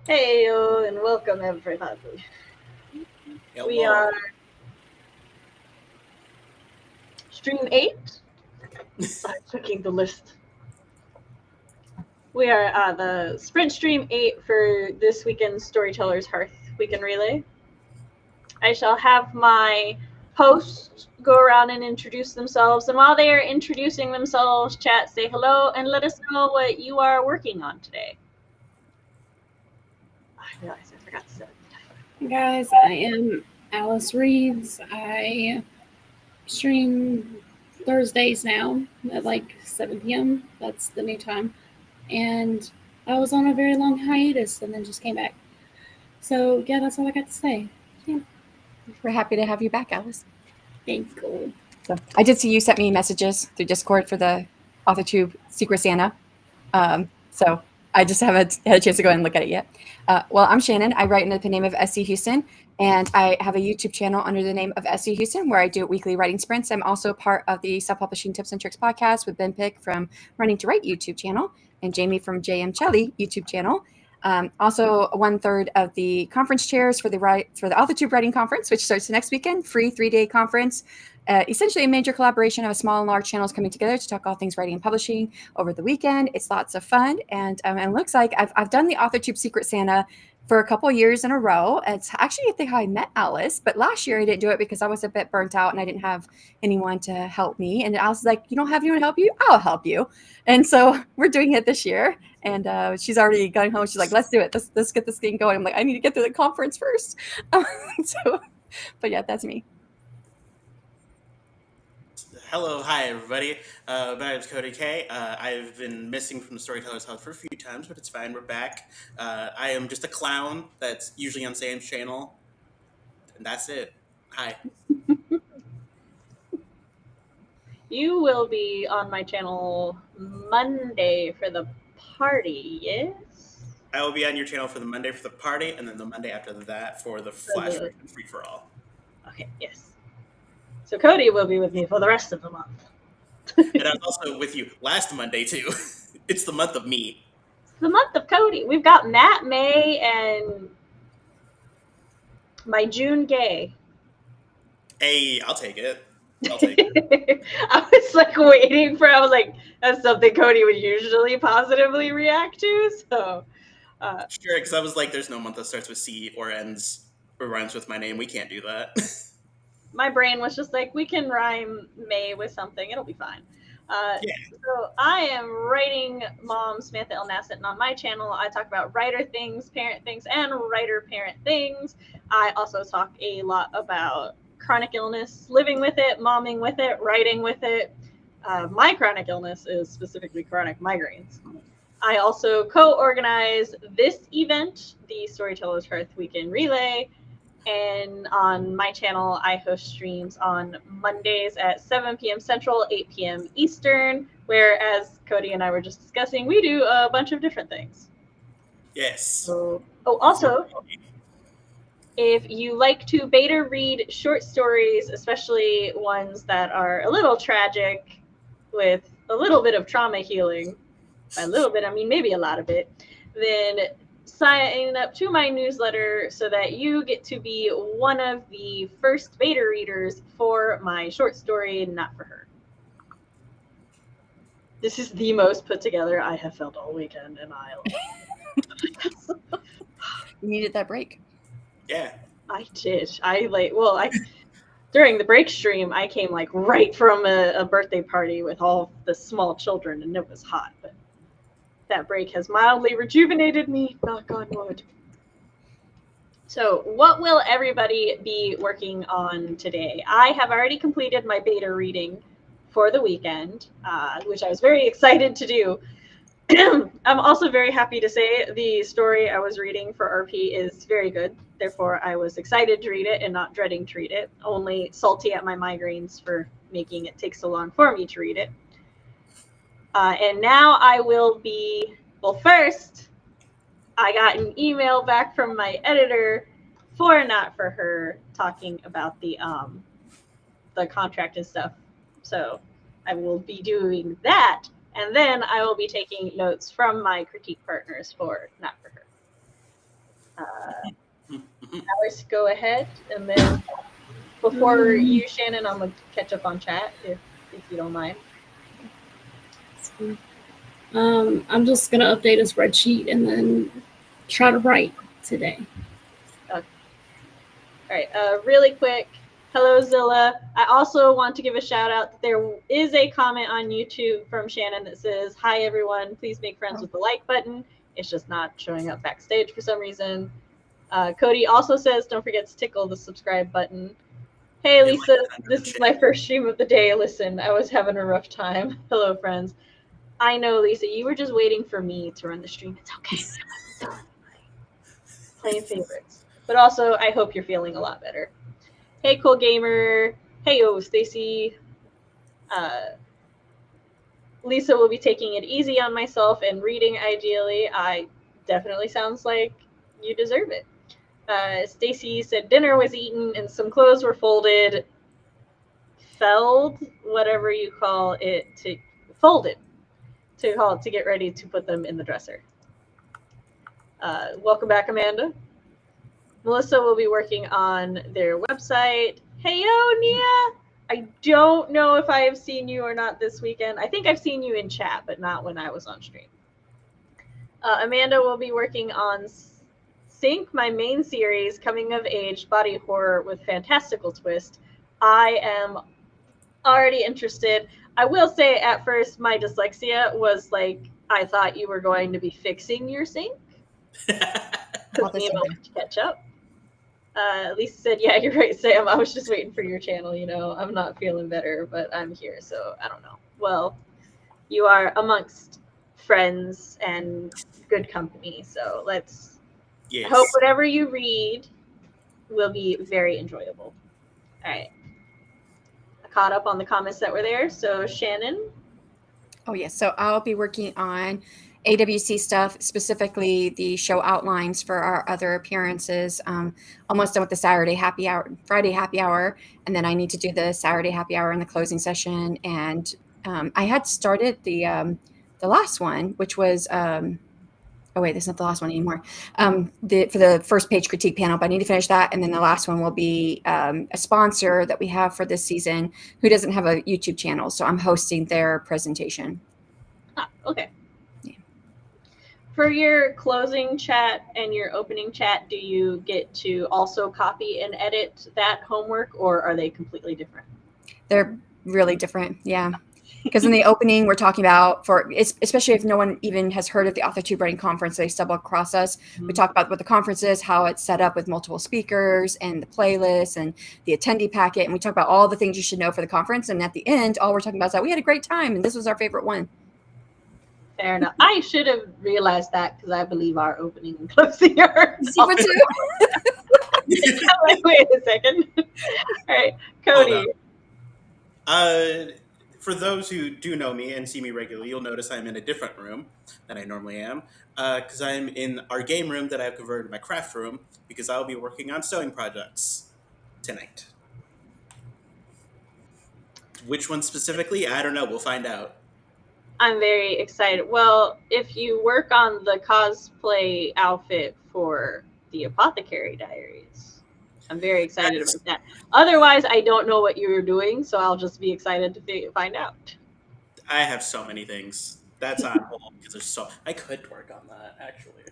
Hey, and welcome everybody. Hello. We are stream 8. I'm checking the list. We are the sprint stream 8 for this weekend's Storytellers Hearth weekend relay. I shall have my hosts go around and introduce themselves, and while they are introducing themselves, chat, say hello, and let us know what you are working on today. I realized I forgot to say it. Hey guys, I am Alyce Reads. I stream Thursdays now at like 7 p.m. That's the new time. And I was on a very long hiatus and then just came back. So yeah, that's all I got to say. Yeah. We're happy to have you back, Alyce. Thank you. So I did see you sent me messages through Discord for the AuthorTube Secret Santa. So I just haven't had a chance to go and look at it yet. Well, I'm Shanon. I write under the name of SC Huston, and I have a YouTube channel under the name of SC Huston where I do weekly writing sprints. I'm also part of the Self-Publishing Tips and Tricks podcast with Ben Pick from Running to Write YouTube channel and Jamie from JM Chelly YouTube channel. Also 1/3 of the conference chairs for the AuthorTube Writing Conference, which starts next weekend, free 3-day conference. Essentially a major collaboration of a small and large channels coming together to talk all things writing and publishing over the weekend. It's lots of fun, and it looks like I've done the AuthorTube Secret Santa for a couple of years in a row. It's actually, I think, how I met Alyce, but last year I didn't do it because I was a bit burnt out and I didn't have anyone to help me. And Alyce was like, "You don't have anyone to help you? I'll help you." And so we're doing it this year. And she's already going home. She's like, "Let's do it. Let's get this thing going." I'm like, "I need to get through the conference first." But yeah, that's me. Hello, hi everybody. My name is Cody K. I've been missing from the Storytellers Hearth for a few times, but it's fine. We're back. I am just a clown that's usually on Sam's channel, and that's it. Hi. You will be on my channel Monday for the party, yes? I will be on your channel for the Monday for the party, and then the Monday after that for the Flash Free for All. Okay, yes. So Cody will be with me for the rest of the month. And I was also with you last Monday too. It's the month of me. It's the month of Cody. We've got Matt, May, and my June Gay. Hey, I'll take it. I'll take it. I was like waiting for. I was like, that's something Cody would usually positively react to. So sure, because I was like, there's no month that starts with C or ends or rhymes with my name. We can't do that. My brain was just like, we can rhyme May with something. It'll be fine. So I am writing Mom Samantha L. Nassett, and on my channel, I talk about writer things, parent things, and writer-parent things. I also talk a lot about chronic illness, living with it, momming with it, writing with it. My chronic illness is specifically chronic migraines. I also co-organize this event, the Storytellers Hearth Weekend Relay. And on my channel, I host streams on Mondays at 7 p.m. Central, 8 p.m. Eastern, where, as Cody and I were just discussing, we do a bunch of different things. Yes. Also, if you like to beta read short stories, especially ones that are a little tragic with a little bit of trauma healing, by a little bit, I mean maybe a lot of it, then sign up to my newsletter so that you get to be one of the first beta readers for my short story, Not For Her. This is the most put together I have felt all weekend, and I love it. needed that break. Yeah. I did. During the break stream, I came like right from a birthday party with all the small children, and it was hot. But that break has mildly rejuvenated me. Knock on wood. So, what will everybody be working on today? I have already completed my beta reading for the weekend, which I was very excited to do. I'm also very happy to say the story I was reading for RP is very good. Therefore, I was excited to read it and not dreading to read it, only salty at my migraines for making it take so long for me to read it. And now I will be, well, first, I got an email back from my editor for Not For Her talking about the contract and stuff. So I will be doing that, and then I will be taking notes from my critique partners for Not For Her. Alyce, go ahead, and then before you, Shannon, I'm gonna catch up on chat if you don't mind. I'm just gonna update a spreadsheet and then try to write today. Okay. All right, really quick. Hello, Zilla. I also want to give a shout out. There is a comment on YouTube from Shannon that says, "Hi, everyone. Please make friends with the like button." It's just not showing up backstage for some reason. Cody also says, "Don't forget to tickle the subscribe button." Hey, Lisa. This is my first stream of the day. Listen, I was having a rough time. Hello, friends. I know, Lisa. You were just waiting for me to run the stream. It's okay. Playing favorites. But also, I hope you're feeling a lot better. Hey, Cool Gamer. Hey, Stacy. Lisa will be taking it easy on myself and reading ideally. I definitely sounds like you deserve it. Stacy said dinner was eaten and some clothes were folded. Whatever you call it, folded to get ready to put them in the dresser. Welcome back, Amanda. Melissa will be working on their website. Heyo, Nia! I don't know if I have seen you or not this weekend. I think I've seen you in chat, but not when I was on stream. Amanda will be working on Sync, my main series, coming of age body horror with fantastical twist. I am already interested. I will say at first my dyslexia was like, I thought you were going to be fixing your sync. Took me a moment to catch up. Lisa said, "Yeah, you're right, Sam. I was just waiting for your channel. You know, I'm not feeling better, but I'm here, so I don't know." Well, you are amongst friends and good company, so let's. Yes. I hope whatever you read will be very enjoyable. All right. I caught up on the comments that were there. So Shannon. Oh yes. So I'll be working on AWC stuff, specifically the show outlines for our other appearances. Almost done with the Friday happy hour, and then I need to do the Saturday happy hour in the closing session. And I had started the last one, which was oh wait, that's not the last one anymore. For the first page critique panel, but I need to finish that, and then the last one will be a sponsor that we have for this season who doesn't have a YouTube channel, so I'm hosting their presentation. Okay. For your closing chat and your opening chat, do you get to also copy and edit that homework, or are they completely different? They're really different, yeah. Because in the opening, we're talking about, especially if no one even has heard of the AuthorTube Writing Conference, they stumble across us. Mm-hmm. We talk about what the conference is, how it's set up with multiple speakers and the playlist and the attendee packet. And we talk about all the things you should know for the conference. And at the end, all we're talking about is that we had a great time and this was our favorite one. Fair enough. I should have realized that because I believe our opening and closing are secret too. Like, wait a second. All right, Cody. For those who do know me and see me regularly, you'll notice I'm in a different room than I normally am because I'm in our game room that I've converted to my craft room because I'll be working on sewing projects tonight. Which one specifically? I don't know. We'll find out. I'm very excited. Well, if you work on the cosplay outfit for the Apothecary Diaries, I'm very excited about that. Otherwise, I don't know what you're doing, so I'll just be excited to find out. I have so many things. That's on hold because there's I could work on that, actually.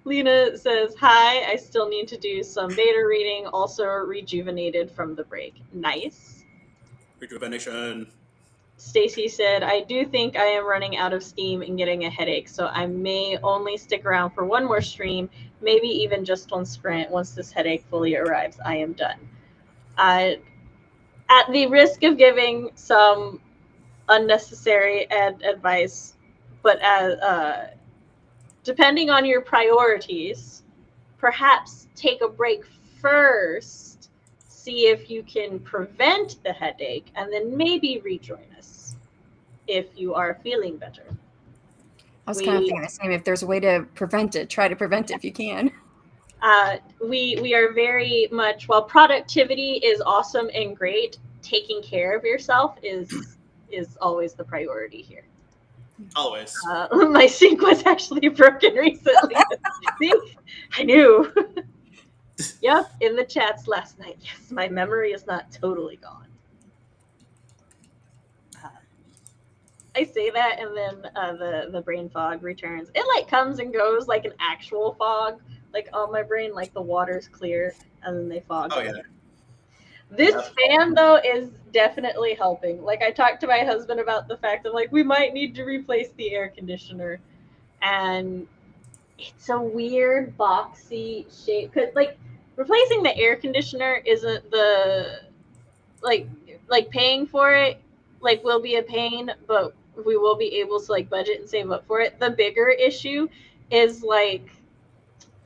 Lena says, hi, I still need to do some beta reading, also rejuvenated from the break. Nice. Rejuvenation. Stacy said, I do think I am running out of steam and getting a headache, so I may only stick around for one more stream, maybe even just one sprint. Once this headache fully arrives, I am done. At the risk of giving some unnecessary advice, but as depending on your priorities, perhaps take a break first, see if you can prevent the headache, and then maybe rejoin us if you are feeling better. I was kind of thinking the same. If there's a way to prevent it, try to prevent it if you can. We are very much, while productivity is awesome and great, taking care of yourself is always the priority here. Always. My sink was actually broken recently. See, I knew. Yep, in the chats last night. Yes, my memory is not totally gone. I say that, and then the brain fog returns. It like comes and goes like an actual fog, like on my brain, like the water's clear, and then they fog. Oh yeah. This fan though is definitely helping. Like I talked to my husband about the fact that like we might need to replace the air conditioner, and it's a weird boxy shape. Cause like replacing the air conditioner isn't the like paying for it like will be a pain, but we will be able to like budget and save up for it. The bigger issue is like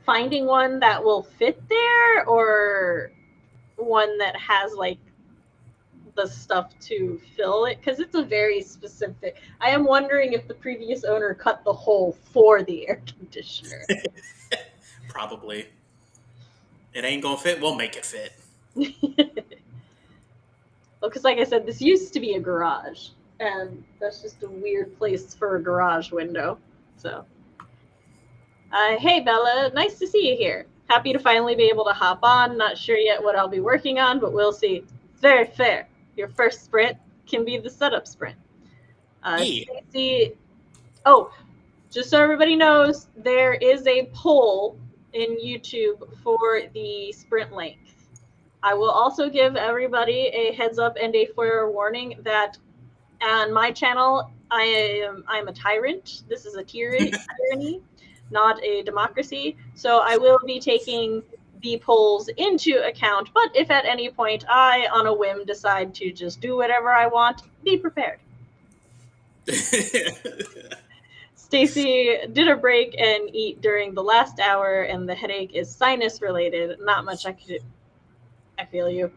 finding one that will fit there or one that has like the stuff to fill it, because it's a very specific. I am wondering if the previous owner cut the hole for the air conditioner. Probably. It ain't gonna fit, we'll make it fit. Well, because like I said, this used to be a garage, and that's just a weird place for a garage window. So, hey Bella, nice to see you here. Happy to finally be able to hop on. Not sure yet what I'll be working on, but we'll see. It's very fair. Your first sprint can be the setup sprint. Stacey, oh, just so everybody knows, there is a poll in YouTube for the sprint length. I will also give everybody a heads up and a forewarning that on my channel, I'm a tyrant. This is a tyranny, not a democracy. So I will be taking the polls into account. But if at any point I, on a whim, decide to just do whatever I want, be prepared. Stacy did a break and eat during the last hour, and the headache is sinus related. Not much I could do. I feel you.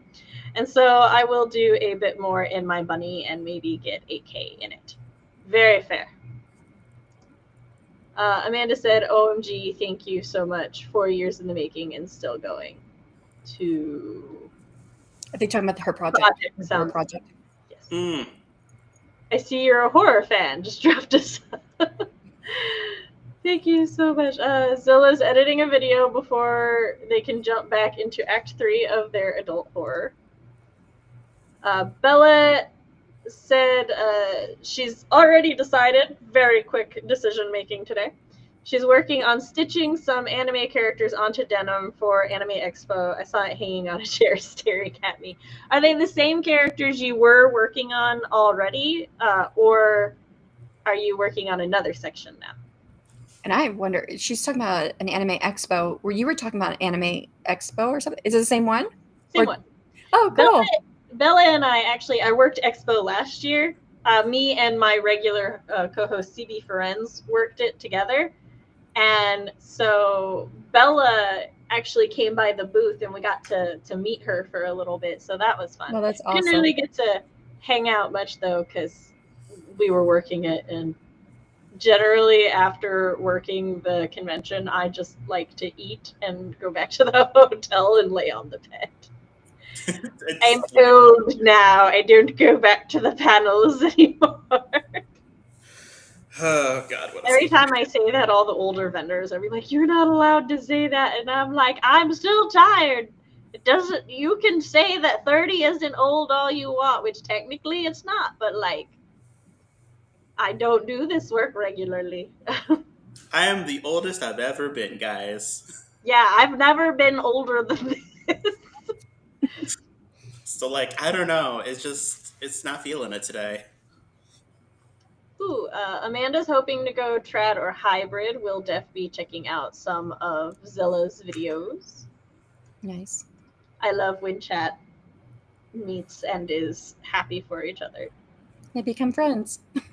And so I will do a bit more in my bunny and maybe get 8K in it. Very fair. Amanda said, OMG, thank you so much. 4 years in the making and still going. To I think talking about her project. Her project. Yes. I see you're a horror fan. Just dropped us. Thank you so much. Zilla's editing a video before they can jump back into Act 3 of their adult horror. Bella said she's already decided, very quick decision making today. She's working on stitching some anime characters onto denim for Anime Expo. I saw it hanging on a chair staring at me. Are they the same characters you were working on already, or are you working on another section now? And I wonder, she's talking about an Anime Expo. You were talking about an Anime Expo or something? Is it the same one? Same one. Oh, cool. Bella and I worked Expo last year. Me and my regular co-host CB Ferenz worked it together. And so Bella actually came by the booth and we got to meet her for a little bit. So that was fun. Well, that's awesome. Didn't really get to hang out much though, because we were working it. And generally after working the convention, I just like to eat and go back to the hotel and lay on the bed. I'm old now. I don't go back to the panels anymore. Oh God! Every time I say that, all the older vendors are like, "You're not allowed to say that," and I'm like, "I'm still tired. It doesn't. You can say that 30 isn't old all you want, which technically it's not, but like, I don't do this work regularly." I am the oldest I've ever been, guys. Yeah, I've never been older than this. So, like, I don't know. It's not feeling it today. Ooh, Amanda's hoping to go trad or hybrid. We'll def be checking out some of Zilla's videos. Nice. I love when chat meets and is happy for each other. They become friends. Yes.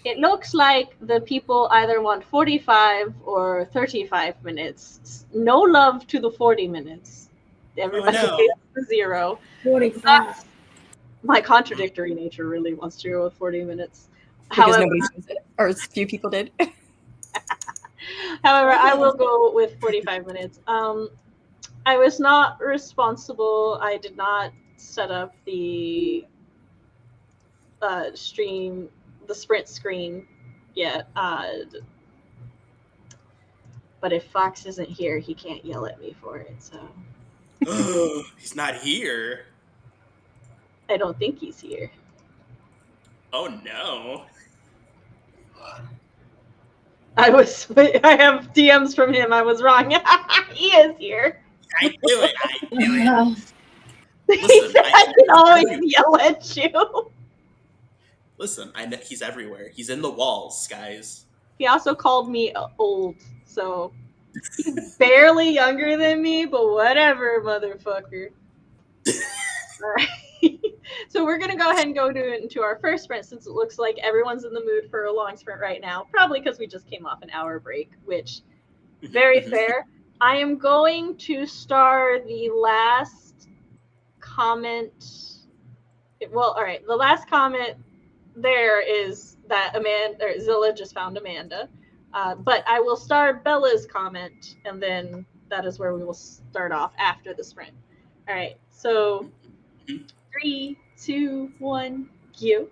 It looks like the people either want 45 or 35 minutes. No love to the 40 minutes. Everybody Oh, no. gets the 0. 45. My contradictory nature really wants to go with 40 minutes. Because However, nobody chose it, or as few people did. however, I will go with 45 minutes. I was not responsible. I did not set up the stream, the sprint screen yet. But if Fox isn't here, he can't yell at me for it. So He's not here. I don't think he's here. Oh, no. I have DMs from him. I was wrong. He is here. I knew it. I knew it. Uh, He said I can always yell at you. Listen, I know he's everywhere. He's in the walls, guys. He also called me old, so he's barely younger than me, but whatever, motherfucker. All right. So we're going to go ahead and go into our first sprint since it looks like everyone's in the mood for a long sprint right now, probably because we just came off an hour break, which very fair. I am going to star the last comment. Well, all right. The last comment there is that Zilla just found Amanda. But I will star Bella's comment, and then that is where we will start off after the sprint. All right. So 3, 2, 1, go.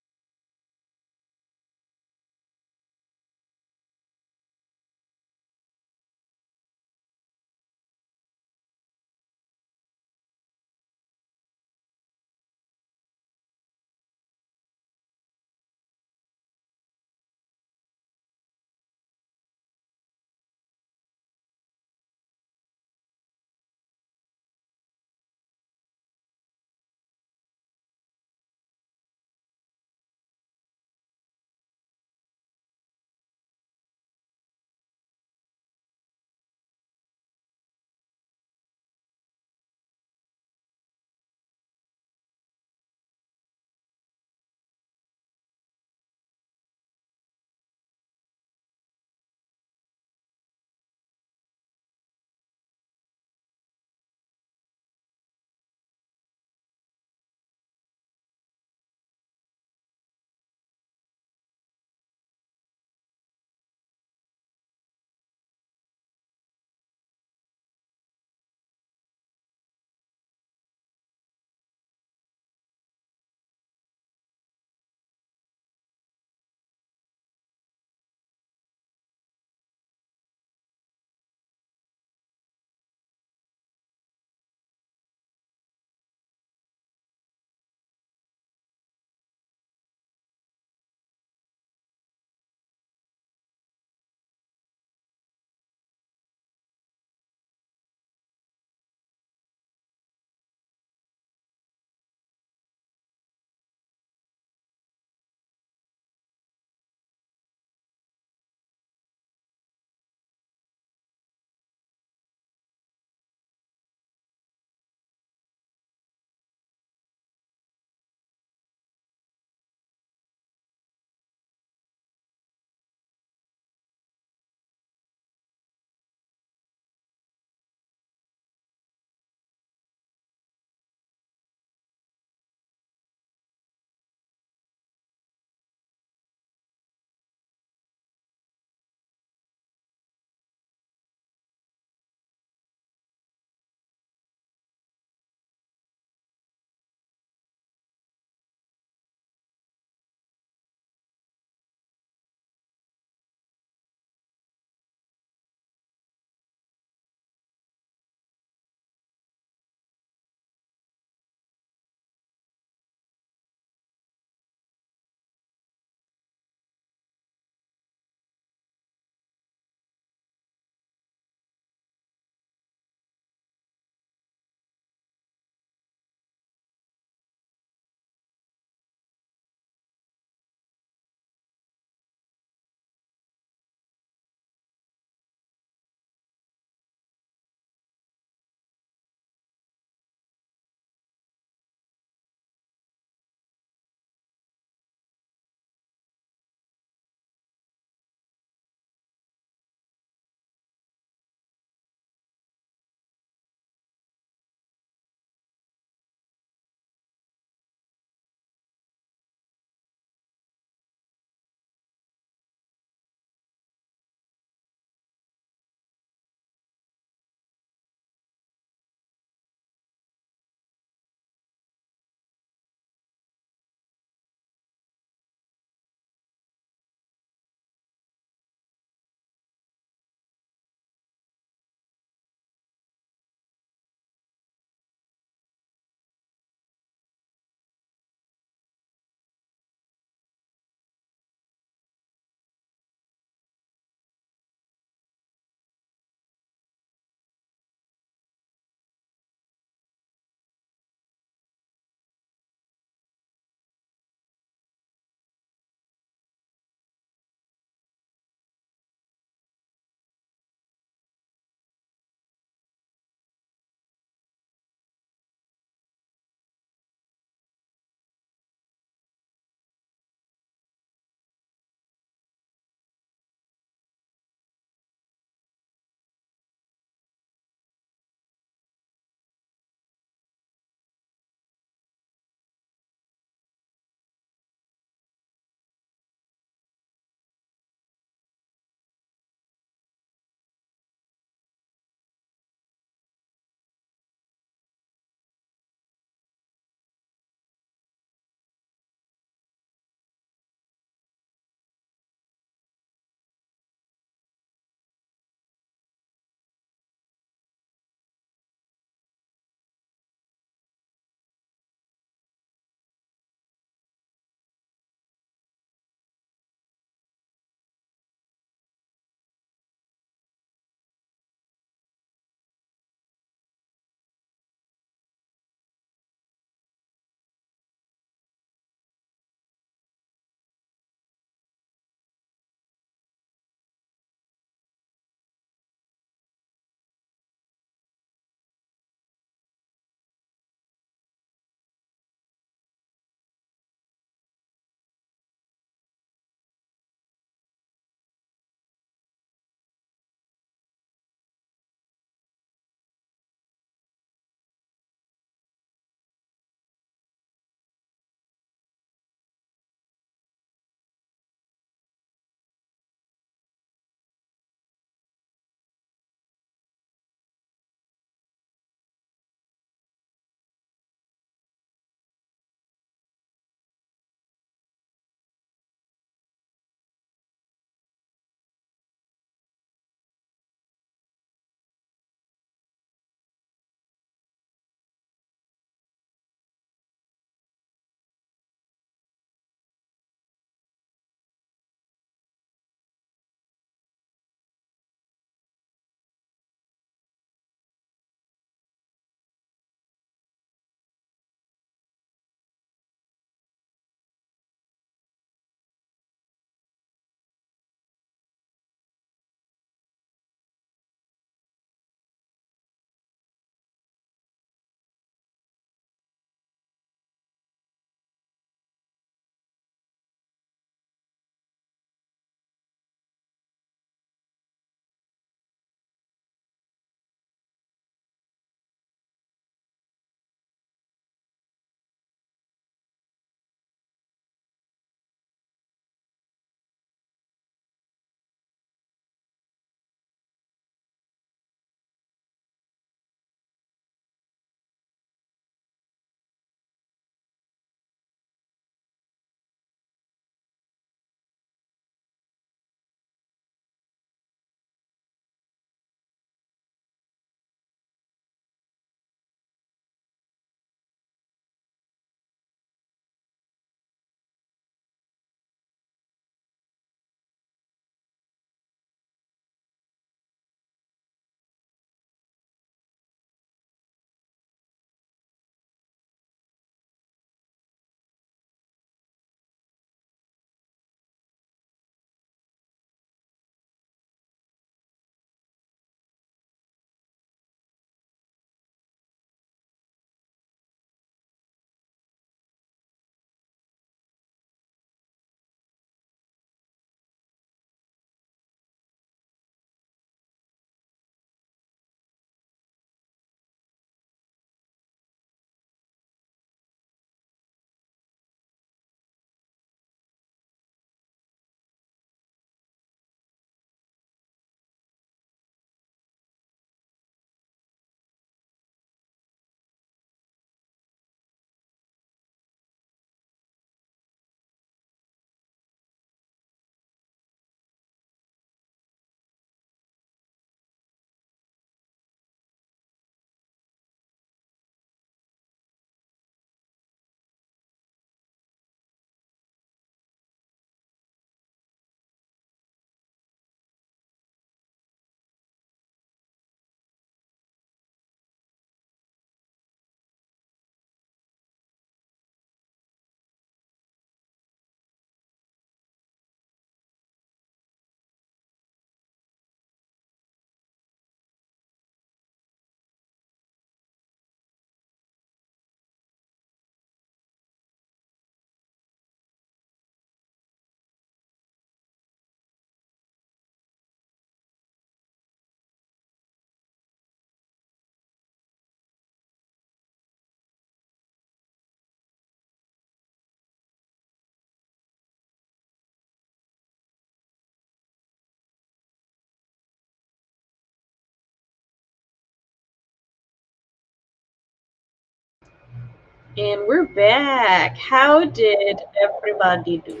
And we're back. How did everybody do?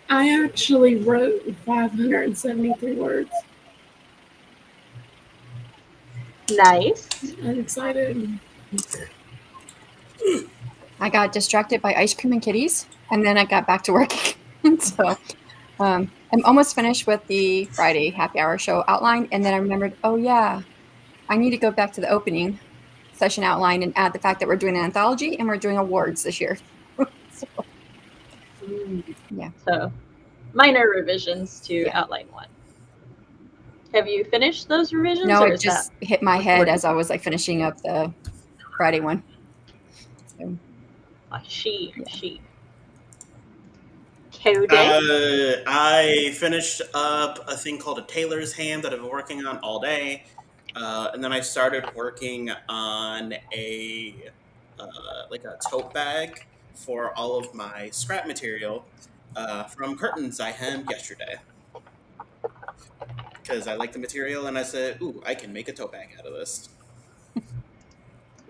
I actually wrote 573 words. Nice. I'm excited. I got distracted by ice cream and kitties, and then I got back to working. So I'm almost finished with the Friday happy hour show outline, and then I remembered, oh yeah, I need to go back to the opening session outline and add the fact that we're doing an anthology and we're doing awards this year. So, yeah. So minor revisions to outline 1. Have you finished those revisions? No, or it is just that hit my head recording? as I was like finishing up the Friday one. So, She. Cody? Cody? I finished up a thing called a tailor's hand that I've been working on all day. And then I started working on a tote bag for all of my scrap material from curtains I hemmed yesterday. Because I like the material, and I said, ooh, I can make a tote bag out of this.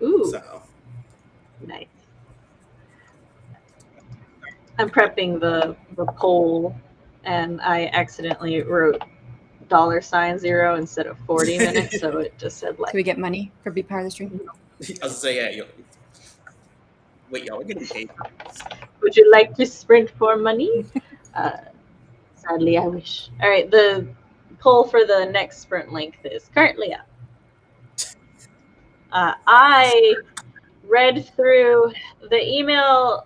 Ooh. So. Nice. I'm prepping the poll, and I accidentally wrote $0 instead of 40 minutes, so it just said like. Do we get money for being part of the stream? I was gonna say, yeah. Wait, y'all are getting paid for this? Would you like to sprint for money? Sadly, I wish. All right, the poll for the next sprint length is currently up. I read through the email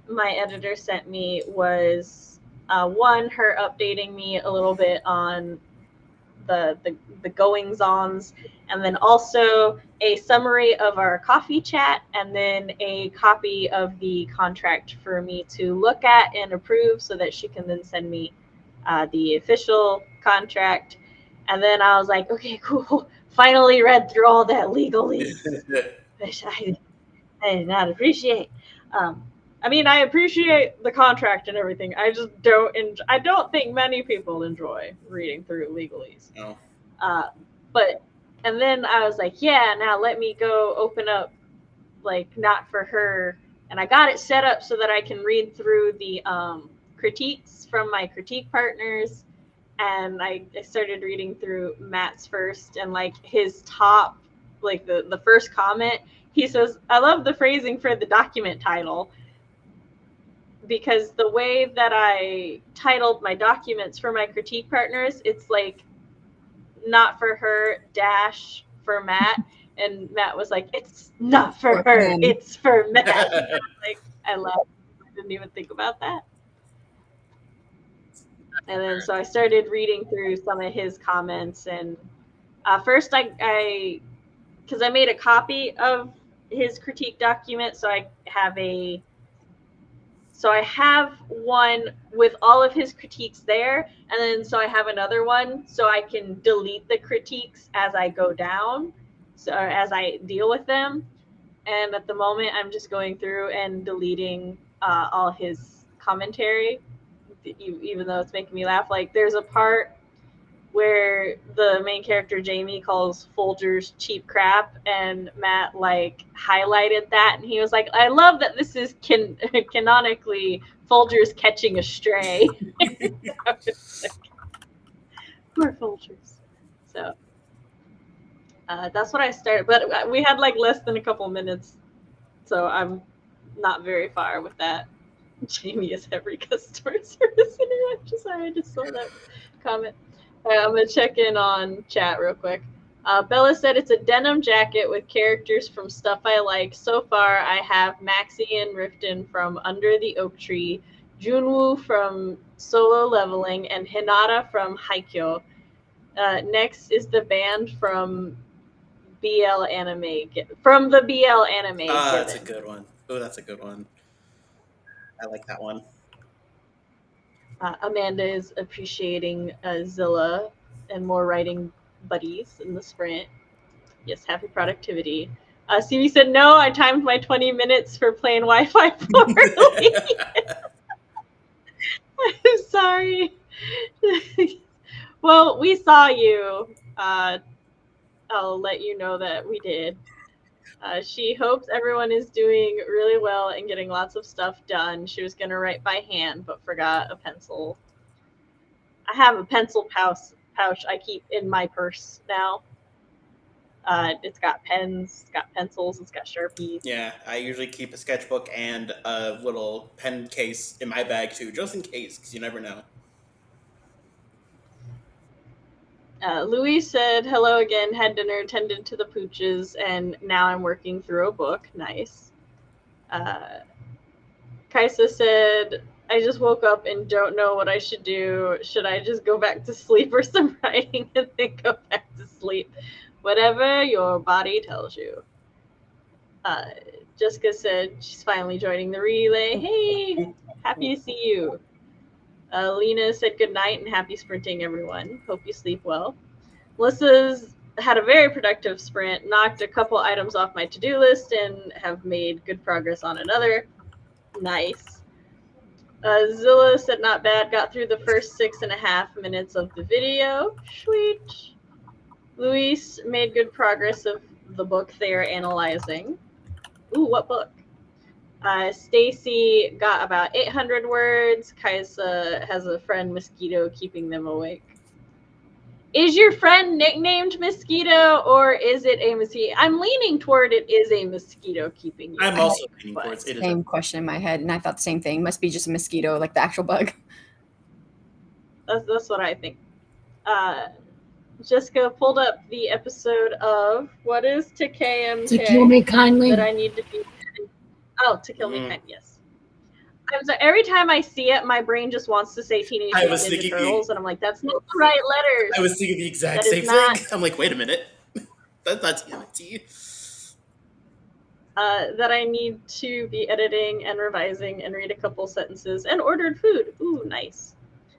my editor sent me was one, her updating me a little bit on the goings-ons, and then also a summary of our coffee chat, and then a copy of the contract for me to look at and approve so that she can then send me the official contract. And then I was like, okay, cool. Finally read through all that legalese, which I did not appreciate. I mean, I appreciate the contract and everything. I just don't. I don't think many people enjoy reading through legalese. No. And then I was like, yeah, now let me go open up, like, Not For Her, and I got it set up so that I can read through the critiques from my critique partners. And I started reading through Matt's first, and like his top, like the first comment, he says, I love the phrasing for the document title, because the way that I titled my documents for my critique partners, it's like Not For Her dash for Matt. And Matt was like, it's not for her, it's for Matt. Like, I laughed. I didn't even think about that. And then so I started reading through some of his comments, and first because I made a copy of his critique document, so I have one with all of his critiques there, and then so I have another one so I can delete the critiques as I go down, so as I deal with them. And at the moment, I'm just going through and deleting all his commentary, even though it's making me laugh. Like, there's a part where the main character Jamie calls Folgers cheap crap, and Matt like highlighted that, and he was like, I love that this is canonically Folgers catching a stray. Poor Folgers. So that's what I started, but we had like less than a couple minutes, so I'm not very far with that. Jamie is every customer service interaction. Sorry, I just saw that comment. I'm going to check in on chat real quick. Bella said it's a denim jacket with characters from Stuff I Like. So far, I have Maxie and Riften from Under the Oak Tree, Junwoo from Solo Leveling, and Hinata from Haikyuu. Next is the band from BL Anime. From the BL Anime. That's a good one. Oh, that's a good one. I like that one. Amanda is appreciating Zilla and more writing buddies in the sprint. Yes, happy productivity. Stevie said, no, I timed my 20 minutes for playing Wi-Fi poorly. I'm sorry. Well, we saw you. I'll let you know that we did. She hopes everyone is doing really well and getting lots of stuff done. She was going to write by hand, but forgot a pencil. I have a pencil pouch I keep in my purse now. It's got pens, it's got pencils, it's got Sharpies. Yeah, I usually keep a sketchbook and a little pen case in my bag too, just in case, because you never know. Louis said, hello again, had dinner, tended to the pooches, and now I'm working through a book. Nice. Kaisa said, I just woke up and don't know what I should do. Should I just go back to sleep or some writing and then go back to sleep? Whatever your body tells you. Jessica said she's finally joining the relay. Hey, happy to see you. Lena said good night and happy sprinting, everyone. Hope you sleep well. Melissa's had a very productive sprint, knocked a couple items off my to-do list, and have made good progress on another. Nice. Zilla said not bad, got through the first 6.5 minutes of the video. Sweet. Luis made good progress of the book they are analyzing. Ooh, what book? Stacy got about 800 words. Kaisa has a friend Mosquito keeping them awake. Is your friend nicknamed Mosquito or is it a mosquito? I'm leaning toward it is a mosquito keeping you I'm awake, also leaning towards it. Same question in my head, and I thought the same thing. Must be just a mosquito, like the actual bug. That's what I think. Jessica pulled up the episode of what is To Kill Me Kindly. that I need to be. Oh, To Kill Me Kindly, yes. So every time I see it, my brain just wants to say Teenage Mutant Ninja Turtles, and I'm like, that's not the right letters. I was thinking the exact same thing. I'm like, wait a minute. That's not TMNT. That I need to be editing and revising and read a couple sentences and ordered food. Ooh, nice.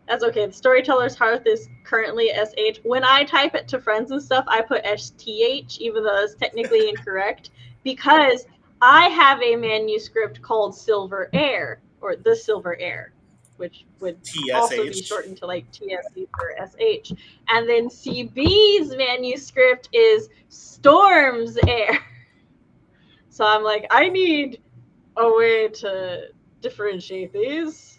That's okay. The Storytellers Hearth is currently SH. When I type it to friends and stuff, I put STH, even though it's technically incorrect, because I have a manuscript called Silver Air, or The Silver Air, which would TSH. also be shortened to like TSC or SH. And then CB's manuscript is Storm's Air. So I'm like, I need a way to differentiate these.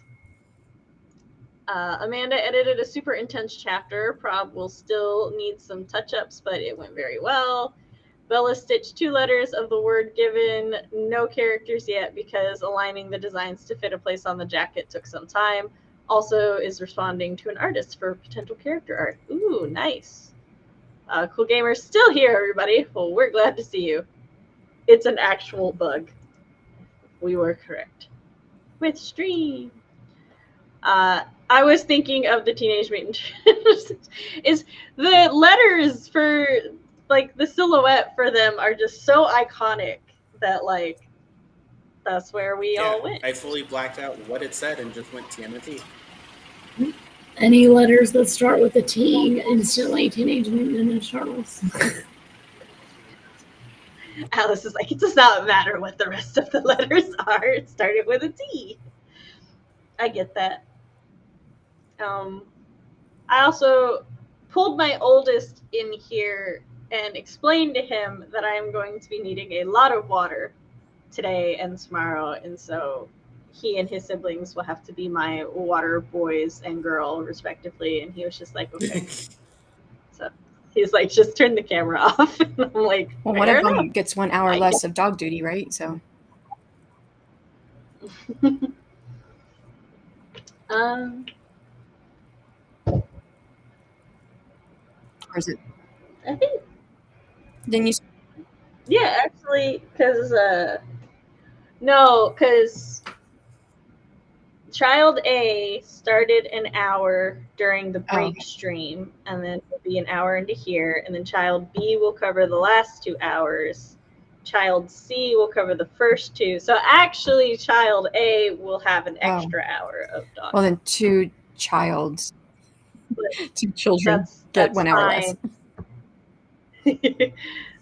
Amanda edited a super intense chapter. Prob will still need some touch-ups, but it went very well. Bella stitched 2 letters of the word given. No characters yet because aligning the designs to fit a place on the jacket took some time. Also is responding to an artist for potential character art. Ooh, nice. Cool Gamer's still here, everybody. Well, we're glad to see you. It's an actual bug. We were correct. With stream. I was thinking of the Teenage Mutant is the letters for like the silhouette for them are just so iconic that like that's where we all went. I fully blacked out what it said and just went TMNT. Any letters that start with a T, instantly Teenage Mutant Ninja Turtles. Alyce is like, it does not matter what the rest of the letters are. It started with a T. I get that. I also pulled my oldest in here and explained to him that I am going to be needing a lot of water today and tomorrow, and so he and his siblings will have to be my water boys and girl, respectively, and he was just like, okay. So he's like, just turn the camera off. And I'm like, well, one of them gets 1 hour less of dog duty, right? So. Or is it? I think. Then you. Yeah, actually, because no, because Child A started an hour during the break stream, and then it'll be an hour into here, and then Child B will cover the last 2 hours. Child C will cover the first 2. So actually, Child A will have an extra hour of dog. Well, then 2 childs. 2 children get 1 hour less.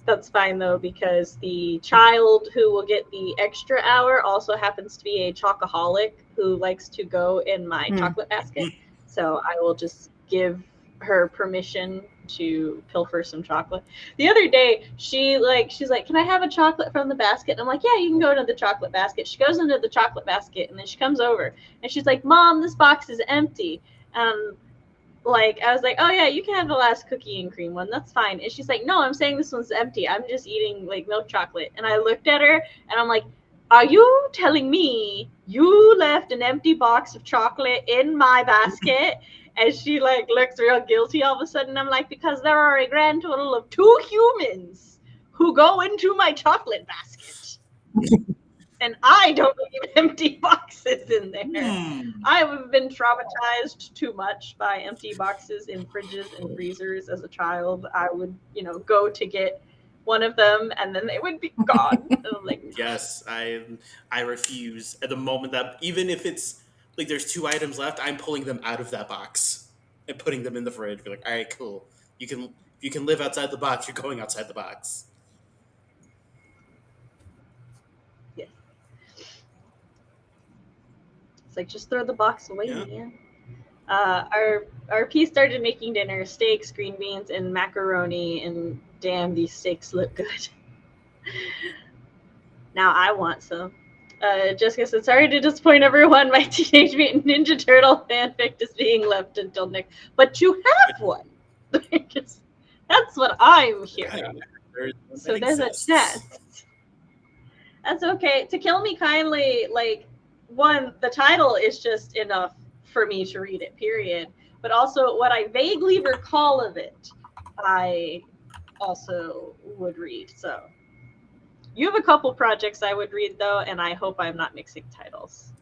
That's fine though, because the child who will get the extra hour also happens to be a chocoholic who likes to go in my chocolate basket. So I will just give her permission to pilfer some chocolate. The other day, she's like, "Can I have a chocolate from the basket?" And I'm like, "Yeah, you can go into the chocolate basket." She goes into the chocolate basket, and then she comes over, and she's like, "Mom, this box is empty." Like, I was like, "Oh yeah, you can have the last cookie and cream one. That's fine." And she's like, "No, I'm saying this one's empty. I'm just eating like milk chocolate." And I looked at her, and I'm like, "Are you telling me you left an empty box of chocolate in my basket?" And she like looks real guilty all of a sudden. I'm like, "Because there are a grand total of 2 humans who go into my chocolate basket." And I don't leave empty boxes in there. I have been traumatized too much by empty boxes in fridges and freezers as a child. I would, go to get one of them and then they would be gone. And I'm like, yes, I refuse. At the moment that, even if it's like there's 2 items left, I'm pulling them out of that box and putting them in the fridge. Be like, all right, cool. You can live outside the box. You're going outside the box. it's like, just throw the box away, man. Our P started making dinner: steaks, green beans, and macaroni. And damn, these steaks look good. Now I want some. Jessica said, "Sorry to disappoint everyone. My Teenage Mutant Ninja Turtle fanfic is being left until next." But you have one. That's what I'm hearing. So there's a chance. That's okay. To Kill Me Kindly, like, one, the title is just enough for me to read it, period. But also what I vaguely recall of it, I also would read. So you have a couple projects I would read, though, and I hope I'm not mixing titles.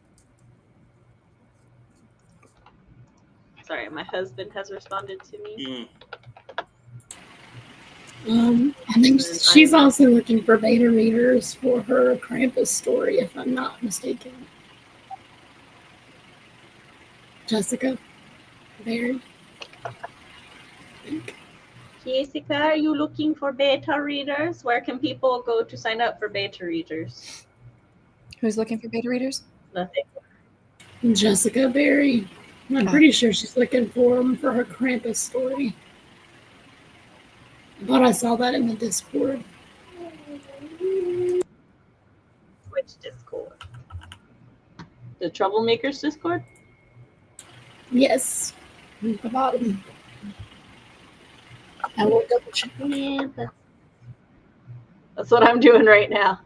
Sorry, my husband has responded to me. I think she's also looking for beta readers for her Krampus story, if I'm not mistaken. Jessica Baird. Jessica, are you looking for beta readers? Where can people go to sign up for beta readers? Who's looking for beta readers? Nothing. Jessica Berry. I'm pretty sure she's looking for them for her Krampus story. I thought I saw that in the Discord. Which Discord? The Troublemakers Discord? Yes. At the bottom. I will double check. Yeah, that's what I'm doing right now.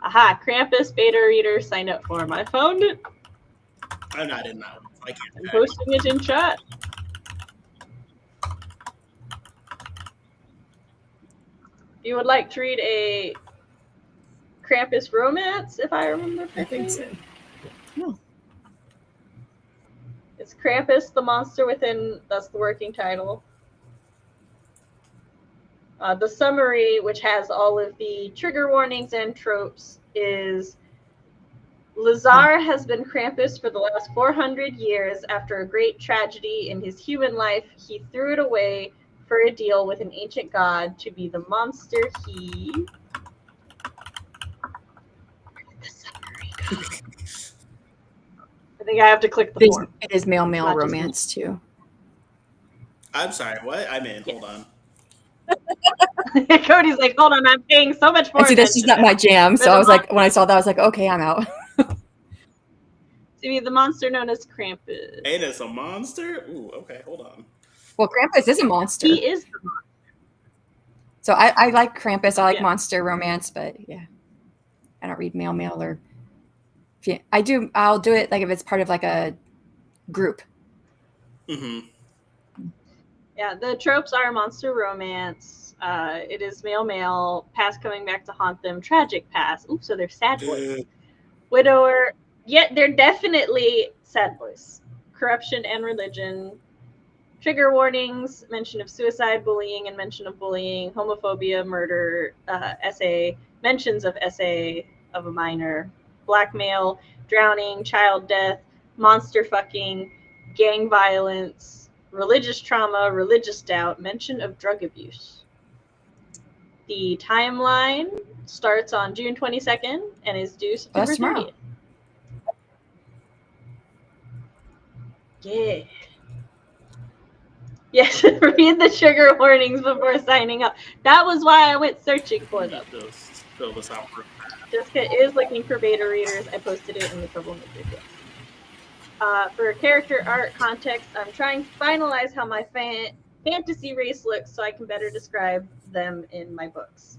Aha, Krampus beta reader sign up form. I found it. I'm not in that one. I can't. I'm posting it in chat. You would like to read a Krampus romance, if I remember correctly? I think so. Oh. It's Krampus, the Monster Within. That's the working title. The summary, which has all of the trigger warnings and tropes, is Lazar has been Krampus for the last 400 years. After a great tragedy in his human life, he threw it away for a deal with an ancient god to be the monster he... The summary. I think I have to click the form. It is male romance too. I'm sorry, what? I'm in. Hold on. Cody's like, hold on, I'm paying so much more attention. This is not my jam. So I was like, when I saw that, I was like, okay, I'm out. To be the monster known as Krampus. And it's a monster? Ooh, okay, hold on. Well, Krampus is a monster. He is the monster. So I like Krampus. I like monster romance, but yeah, I don't read male or. I'll do it like if it's part of like a group. Mm-hmm. Yeah, the tropes are monster romance. It is male, past coming back to haunt them, tragic past. Oops, so they're sad boys. Widower. Yet they're definitely sad boys. Corruption and religion. Trigger warnings, mention of suicide, bullying, and mention of bullying, homophobia, murder, SA, mentions of SA of a minor, blackmail, drowning, child death, monster fucking, gang violence, religious trauma, religious doubt, mention of drug abuse. The timeline starts on June 22nd and is due September 30th. Yeah. Yes, read the trigger warnings before signing up. That was why I went searching for them. Those fill this out. Jessica is looking for beta readers. I posted it in the troublemakers. Yes. For character art context, I'm trying to finalize how my fantasy race looks so I can better describe them in my books.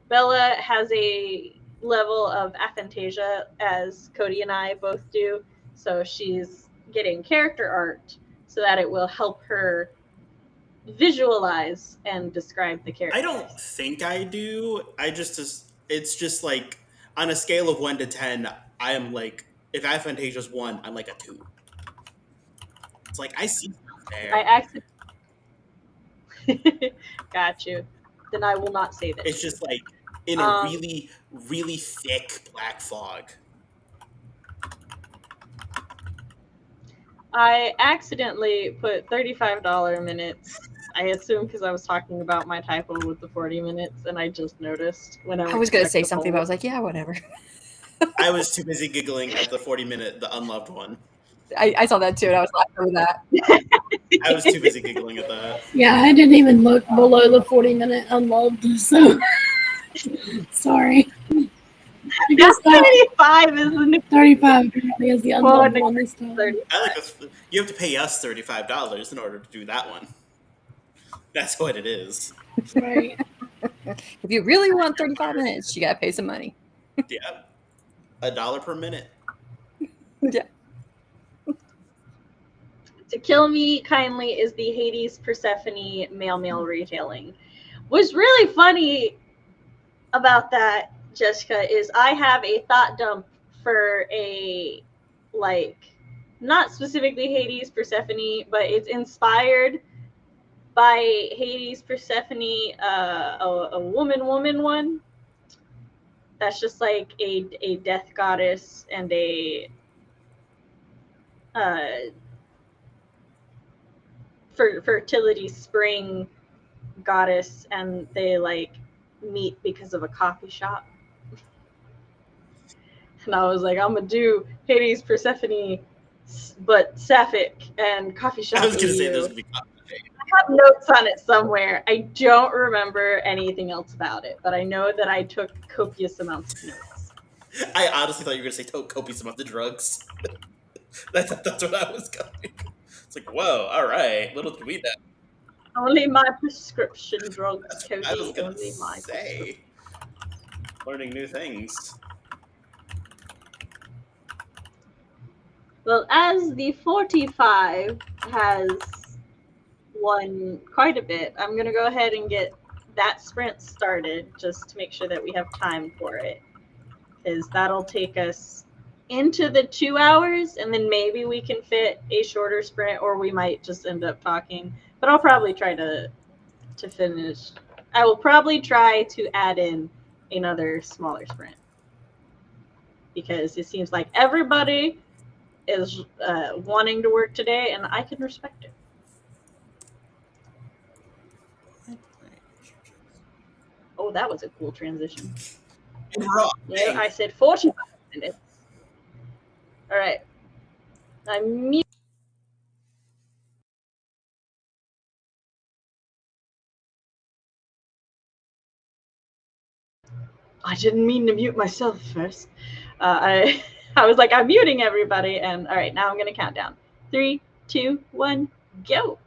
Bella has a level of aphantasia, as Cody and I both do, so she's getting character art so that it will help her visualize and describe the characters. I don't think I do. It's just like on a scale of 1 to 10, I am like, if Aphantasia's 1, I'm like a 2. It's like, I see there. I accidentally got you. Then I will not say this. It's just like in a really, really thick black fog. I accidentally put $35 minutes. I assume because I was talking about my typo with the 40 minutes, and I just noticed when I was going to say something, but I was like, yeah, whatever. I was too busy giggling at the 40-minute, the unloved one. I saw that too, and I was laughing with that. I was too busy giggling at that. Yeah, I didn't even look below the 40-minute unloved, so sorry. I guess 35 is the 35 apparently is the unloved one this time. I like this. You have to pay us $35 in order to do that one. That's what it is. Right. If you really want 35 minutes, you got to pay some money. Yeah. $1 per minute. Yeah. To Kill Me Kindly is the Hades Persephone male retailing. What's really funny about that, Jessica, is I have a thought dump for a, like, not specifically Hades Persephone, but it's inspired by Hades Persephone, a woman one. That's just like a death goddess and a fertility spring goddess, and they like meet because of a coffee shop. And I was like, I'm gonna do Hades Persephone, but sapphic and coffee shop. I was gonna say there's gonna be coffee. I have notes on it somewhere. I don't remember anything else about it, but I know that I took copious amounts of notes. I honestly thought you were gonna say copious amounts of drugs. That's what I was going. It's like, whoa, all right, little did we know. Only my prescription drugs, Cody. I was gonna Only my say, learning new things. Well, as the 45 has won quite a bit, I'm going to go ahead and get that sprint started just to make sure that we have time for it. Because that'll take us into the 2 hours, and then maybe we can fit a shorter sprint, or we might just end up talking. But I'll probably try to finish. I will probably try to add in another smaller sprint. Because it seems like everybody is wanting to work today, and I can respect it. Oh, that was a cool transition. Yeah, I said 45 minutes. All right. I'm mute. I didn't mean to mute myself first. I was like, I'm muting everybody, and all right, now I'm gonna count down. 3, 2, 1, go.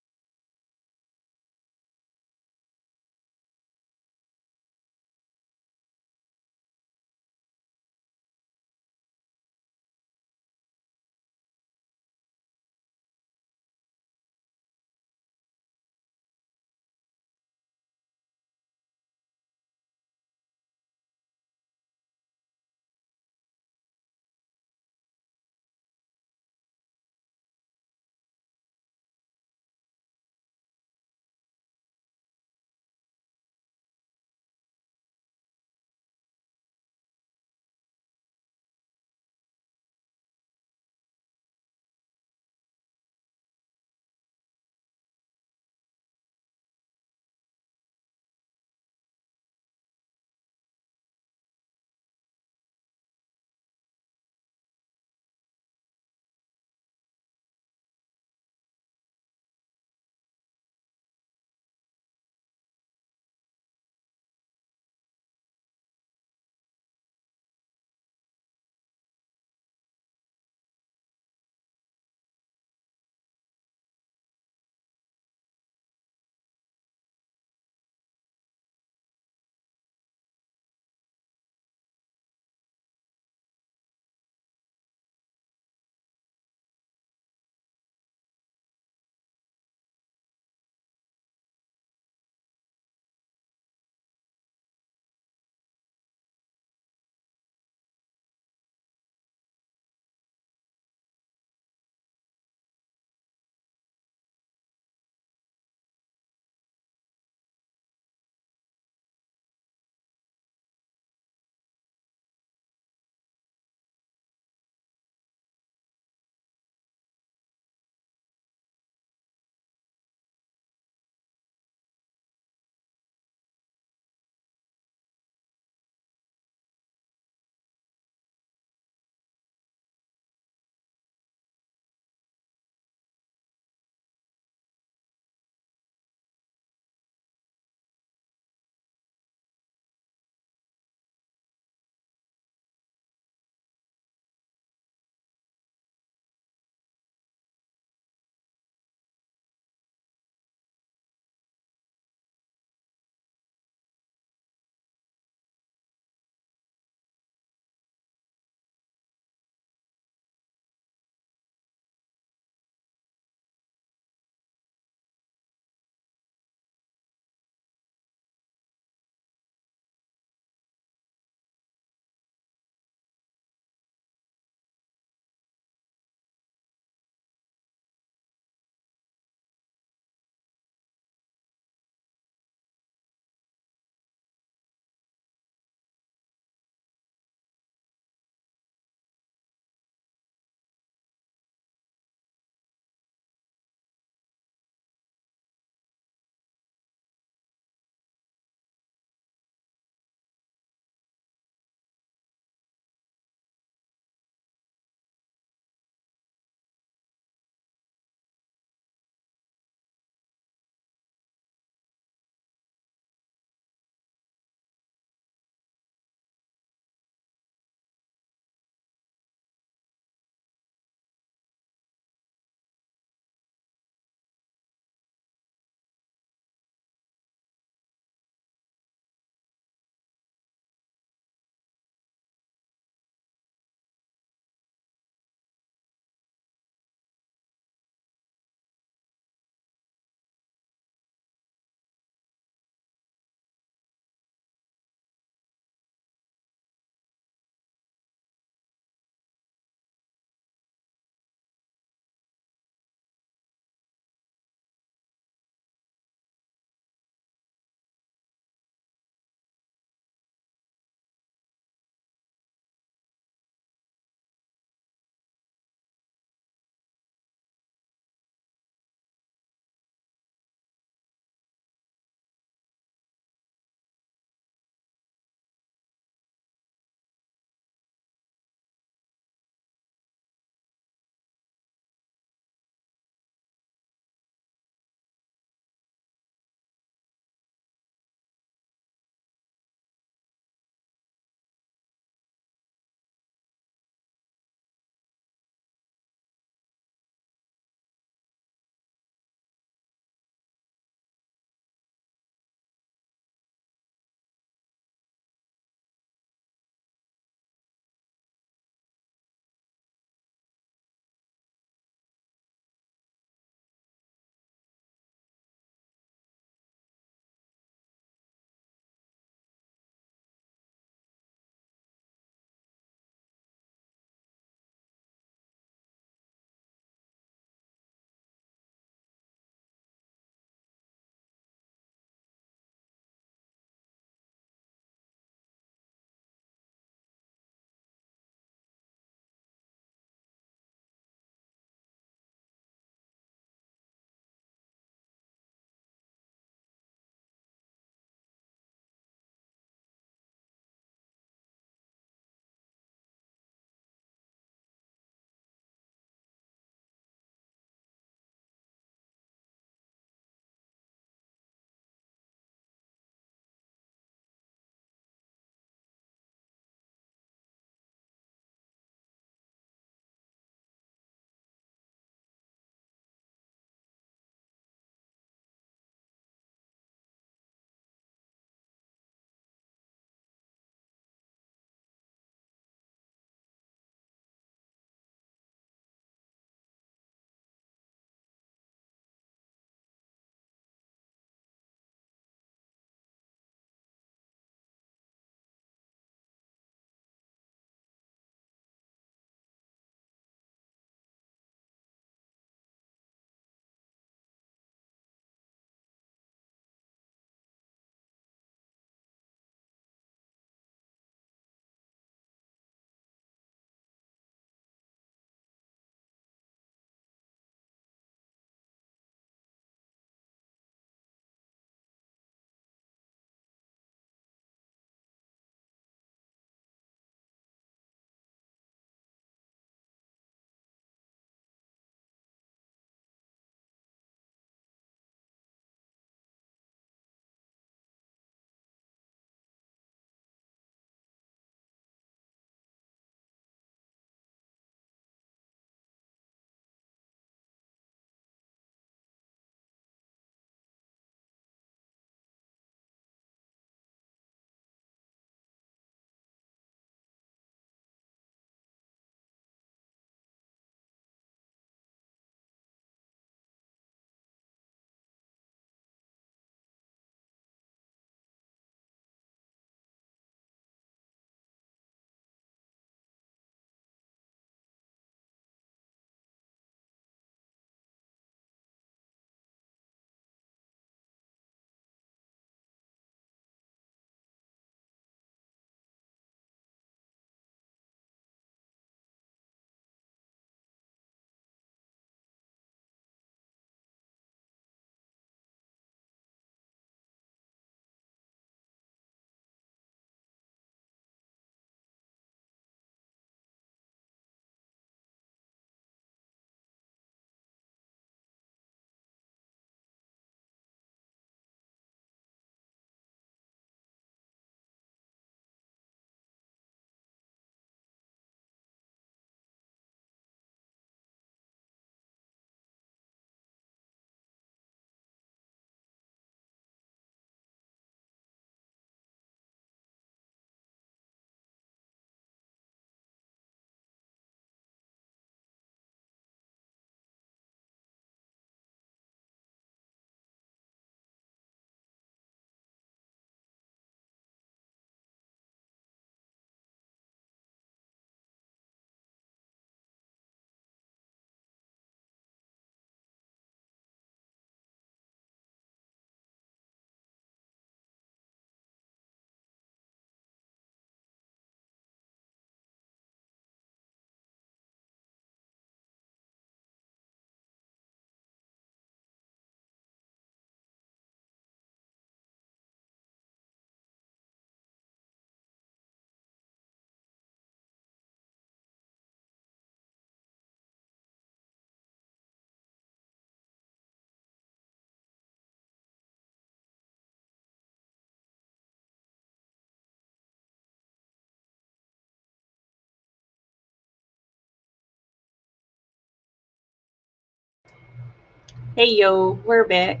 Hey yo, we're back.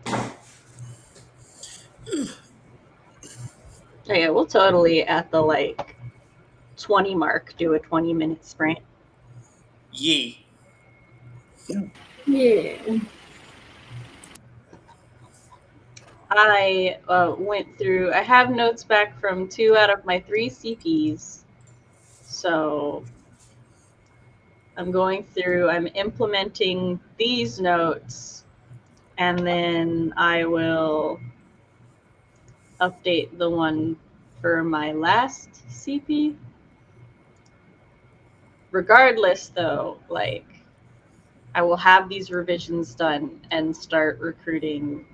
Oh, yeah, we'll totally at the like 20 mark do a 20-minute sprint. Yee. Yeah. I went through. I have notes back from 2 out of my 3 CPs, so I'm going through. I'm implementing these notes, and then I will update the one for my last CP. Regardless, though, like I will have these revisions done and start recruiting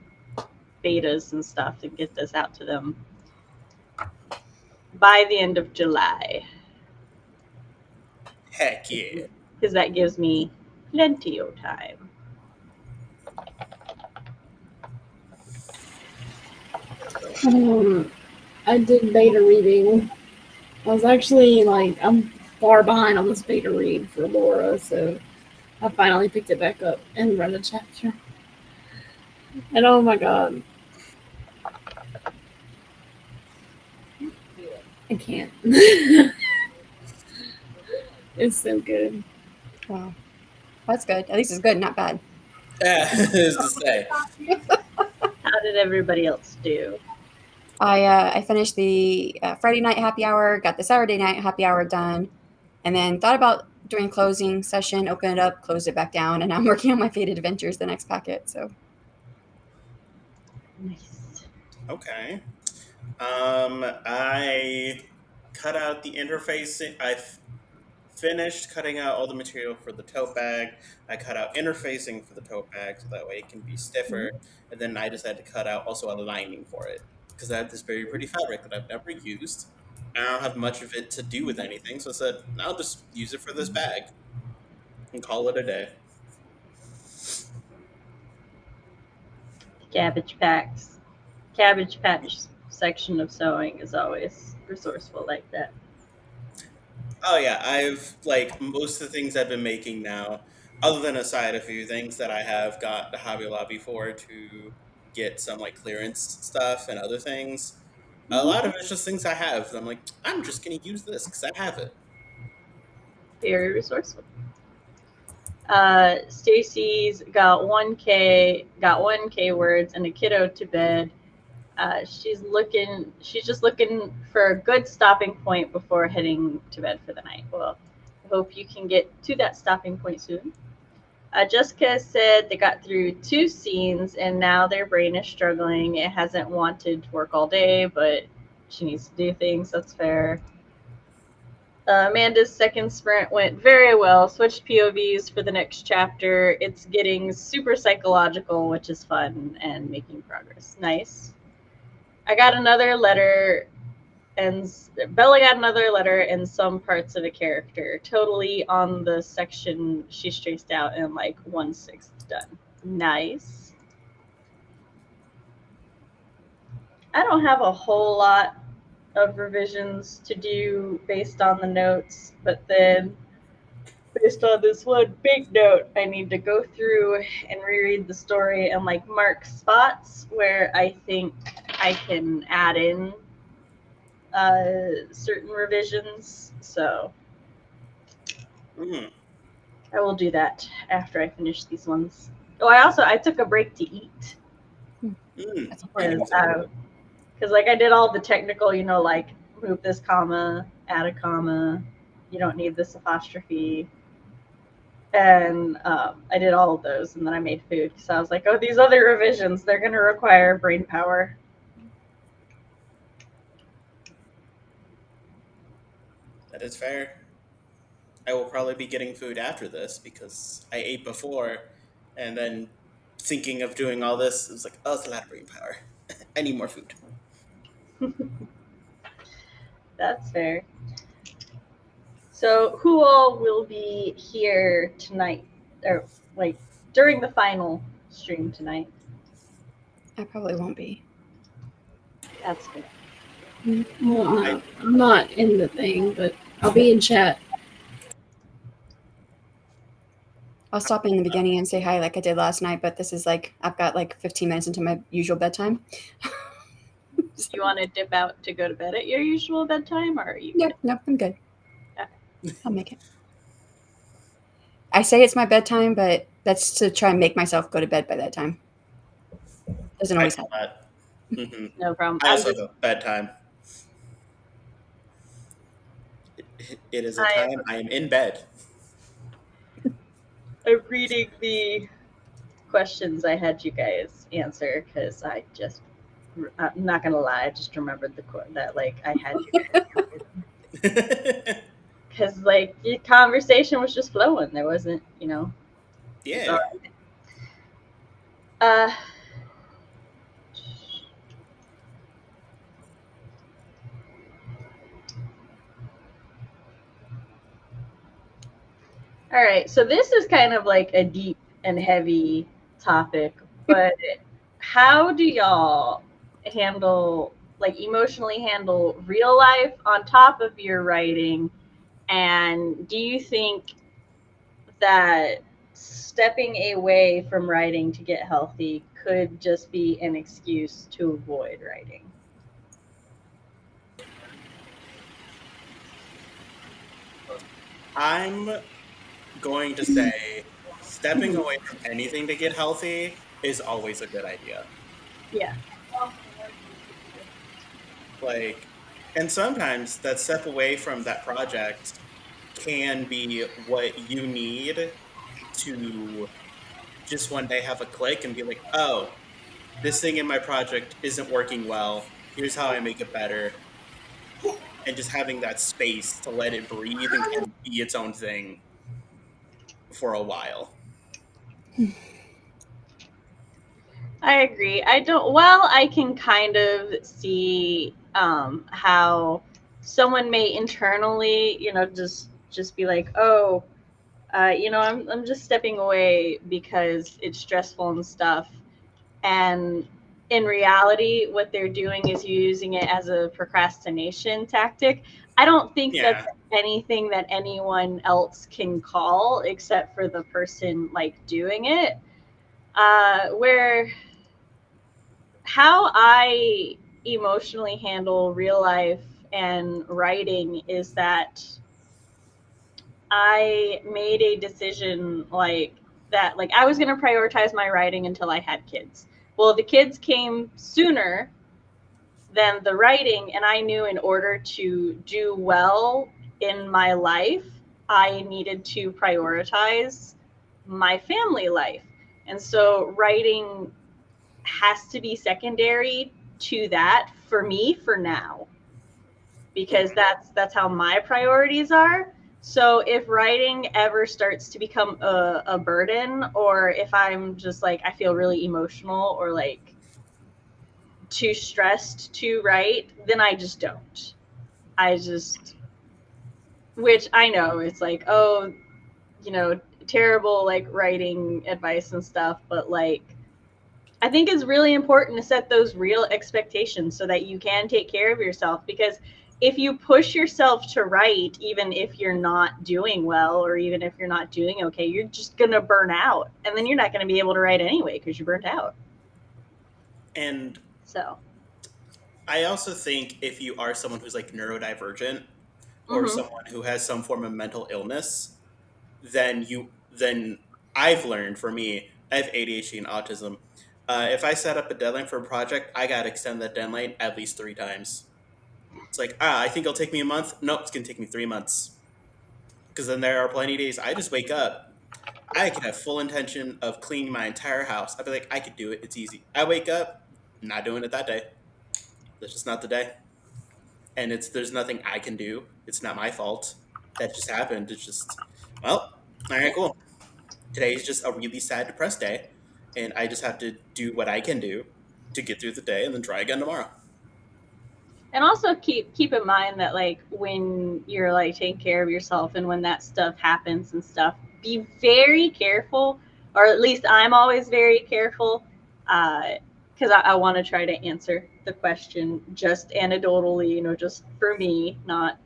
betas and stuff and get this out to them by the end of July. Heck yeah. Because that gives me plenty of time. I did beta reading. I was actually I'm far behind on this beta read for Laura, so I finally picked it back up and read a chapter. And oh my god, I can't. It's so good. Wow, that's good. At least it's good, not bad. Is to say. How did everybody else do? I finished the Friday night happy hour, got the Saturday night happy hour done, and then thought about doing closing session, open it up, closed it back down, and I'm working on my Fated Adventures, the next packet. So Nice. Okay. I cut out the interfacing. Finished cutting out all the material for the tote bag. I cut out interfacing for the tote bag so that way it can be stiffer. And then I decided to cut out also a lining for it because I have this very pretty fabric that I've never used. I don't have much of it to do with anything, so I said I'll just use it for this bag and call it a day. Cabbage patch section of sewing is always resourceful like that. Oh yeah, I've like most of the things I've been making now, other than aside a few things that I have got the Hobby Lobby for to get some like clearance stuff and other things. A lot of it's just things I have. I'm like, I'm just gonna use this because I have it. Very resourceful. Stacy's got 1K words and a kiddo to bed. She's just looking for a good stopping point before heading to bed for the night. Well, I hope you can get to that stopping point soon. Jessica said they got through 2 scenes and now their brain is struggling. It hasn't wanted to work all day, but she needs to do things. That's fair. Amanda's second sprint went very well. Switched POVs for the next chapter. It's getting super psychological, which is fun and making progress. Nice. I got another letter, and Bella got another letter and some parts of a character. Totally on the section she's traced out and like 1/6 done. Nice. I don't have a whole lot of revisions to do based on the notes, but then based on this one big note, I need to go through and reread the story and like mark spots where I think I can add in certain revisions. So Mm. I will do that after I finish these ones. Oh, I took a break to eat Mm. because like I did all the technical, like move this comma, add a comma. You don't need this apostrophe. And I did all of those, and then I made food because I was like, oh, these other revisions, they're going to require brain power. That is fair. I will probably be getting food after this because I ate before, and then thinking of doing all this, it was like, oh, it's a lot of brain power. I need more food. That's fair. So who all will be here tonight, or like during the final stream tonight? I probably won't be. That's fair. Well, I'm not in the thing, but I'll be in chat. I'll stop in the beginning and say hi like I did last night, but this is like I've got like 15 minutes into my usual bedtime. Do you want to dip out to go to bed at your usual bedtime, or are you? No, I'm good. Okay. I'll make it. I say it's my bedtime, but that's to try and make myself go to bed by that time. Doesn't always happen. Mm-hmm. No problem. I also have a bedtime. It is a time I am in bed. I'm reading the questions I had you guys answer because I'm not gonna lie, I just remembered that like I had you guys because like the conversation was just flowing. There wasn't, Yeah. All right, so this is kind of like a deep and heavy topic, but how do y'all emotionally handle real life on top of your writing? And do you think that stepping away from writing to get healthy could just be an excuse to avoid writing? I'm going to say stepping away from anything to get healthy is always a good idea. Yeah. Like, and sometimes that step away from that project can be what you need to just one day have a click and be like, oh, this thing in my project isn't working well. Here's how I make it better. And just having that space to let it breathe and kind of be its own thing for a while. I agree. I can kind of see how someone may internally, just be like, oh, I'm just stepping away because it's stressful and stuff. And in reality, what they're doing is using it as a procrastination tactic. I don't think that's anything that anyone else can call except for the person like doing it. Where how I emotionally handle real life and writing is that I made a decision like that, like I was going to prioritize my writing until I had kids. Well, the kids came sooner than the writing, and I knew in order to do well in my life, I needed to prioritize my family life. And so writing has to be secondary to that for me for now, because that's how my priorities are. So if writing ever starts to become a burden, or if I'm just like I feel really emotional or like too stressed to write, then I just don't. Which I know it's like, oh, terrible like writing advice and stuff, but like I think it's really important to set those real expectations so that you can take care of yourself, because if you push yourself to write, even if you're not doing well or even if you're not doing okay, you're just going to burn out, and then you're not going to be able to write anyway because you're burnt out. And so I also think if you are someone who's like neurodivergent or someone who has some form of mental illness, then I've learned, for me, I have ADHD and autism. If I set up a deadline for a project, I got to extend that deadline at least 3 times. It's like, I think it'll take me a month. Nope, it's going to take me 3 months. Because then there are plenty of days I just wake up. I could have full intention of cleaning my entire house. I'd be like, I could do it. It's easy. I wake up, not doing it that day. That's just not the day. And there's nothing I can do. It's not my fault. That just happened. It's just, well, all right, cool. Today is just a really sad, depressed day, and I just have to do what I can do to get through the day and then try again tomorrow. And also keep in mind that like when you're like taking care of yourself and when that stuff happens and stuff, be very careful, or at least I'm always very careful, because I want to try to answer the question just anecdotally, just for me, not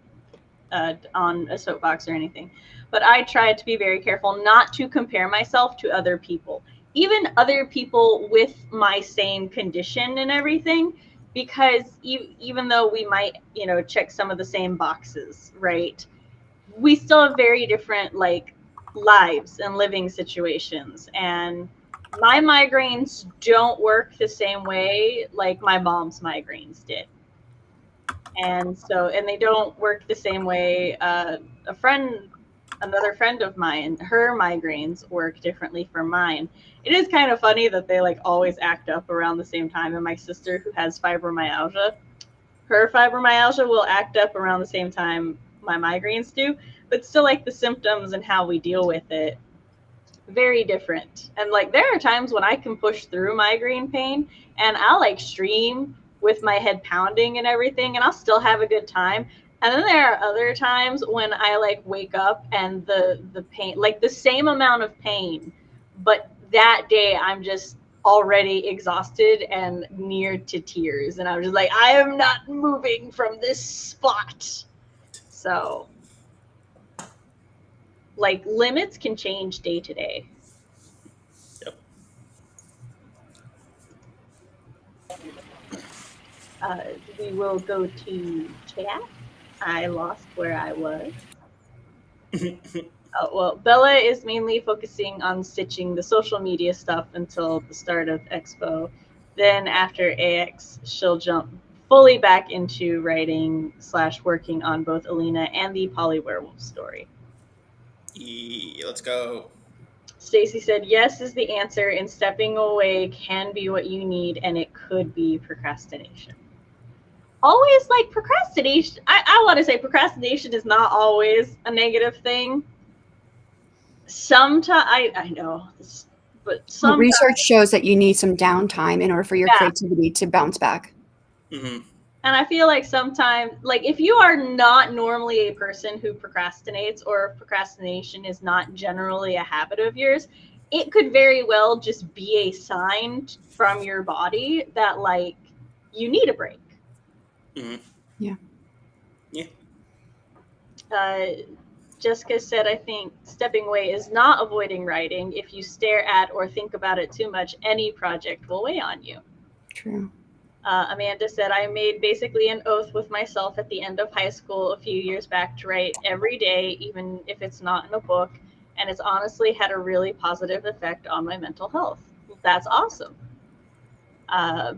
on a soapbox or anything. but I try to be very careful not to compare myself to other people, even other people with my same condition and everything, because even though we might, check some of the same boxes, right? We still have very different like lives and living situations, and my migraines don't work the same way like my mom's migraines did. And they don't work the same way. Another friend of mine, her migraines work differently from mine. It is kind of funny that they like always act up around the same time. And my sister, who has fibromyalgia, her fibromyalgia will act up around the same time my migraines do, but still like the symptoms and how we deal with it, very different. And like there are times when I can push through migraine pain and I'll like stream with my head pounding and everything, and I'll still have a good time. And then there are other times when I like wake up and the pain, like the same amount of pain, but that day I'm just already exhausted and near to tears, and I'm just like, I am not moving from this spot. So like limits can change day to day. Yep. We will go to chat. I lost where I was. Well, Bella is mainly focusing on stitching the social media stuff until the start of Expo. Then after AX, she'll jump fully back into writing / working on both Alina and the Polywerewolf story. Let's go. Stacy said, yes is the answer, and stepping away can be what you need, and it could be procrastination. Always like procrastination. I want to say procrastination is not always a negative thing. Sometimes, I know, but some research shows that you need some downtime in order for your creativity to bounce back. Mm-hmm. And I feel like sometimes, like if you are not normally a person who procrastinates, or procrastination is not generally a habit of yours, it could very well just be a sign from your body that like you need a break. Mm-hmm. Yeah. Yeah. Jessica said, I think stepping away is not avoiding writing. If you stare at or think about it too much, any project will weigh on you. True. Amanda said, I made basically an oath with myself at the end of high school a few years back to write every day, even if it's not in a book. And it's honestly had a really positive effect on my mental health. That's awesome.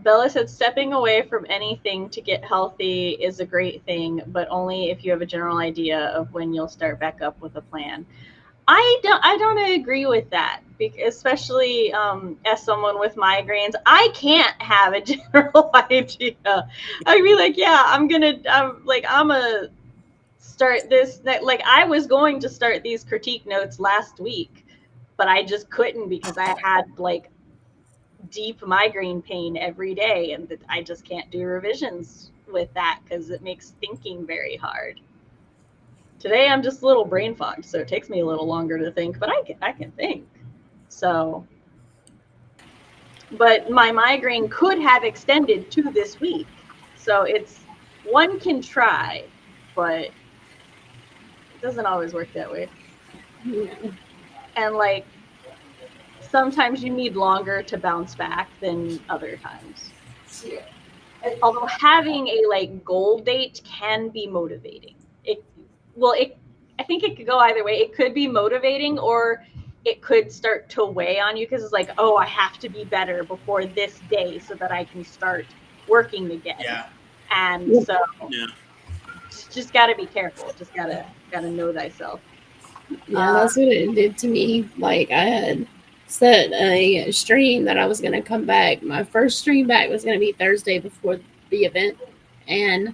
Bella said, stepping away from anything to get healthy is a great thing, but only if you have a general idea of when you'll start back up with a plan. I don't agree with that, because especially as someone with migraines, I can't have a general idea. I'd be like, yeah, I'm gonna start this. Like I was going to start these critique notes last week, but I just couldn't because I had like deep migraine pain every day, and I just can't do revisions with that because it makes thinking very hard. Today I'm just a little brain fogged, so it takes me a little longer to think, but I can think. So, but my migraine could have extended to this week. So it's, one can try, but it doesn't always work that way. Yeah. And like sometimes you need longer to bounce back than other times. Although having a like goal date can be motivating. I think it could go either way. It could be motivating, or it could start to weigh on you because it's like, oh, I have to be better before this day so that I can start working again. Yeah. And so Yeah. just got to be careful. Just gotta know thyself. Yeah, that's what it did to me. Like I had set a stream that I was going to come back. My first stream back was going to be Thursday before the event, and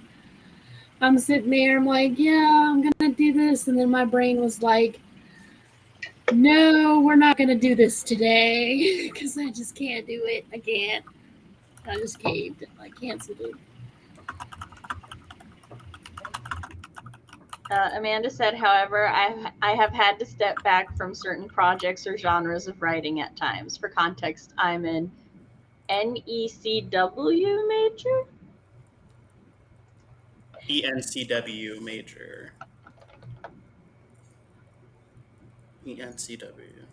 I'm sitting there. I'm like, yeah, I'm going to do this, and then my brain was like, no, we're not going to do this today because I just can't do it. I can't. I just caved. I canceled it. Amanda said, however, I have had to step back from certain projects or genres of writing at times. For context, I'm an NECW major. ENCW major. ENCW.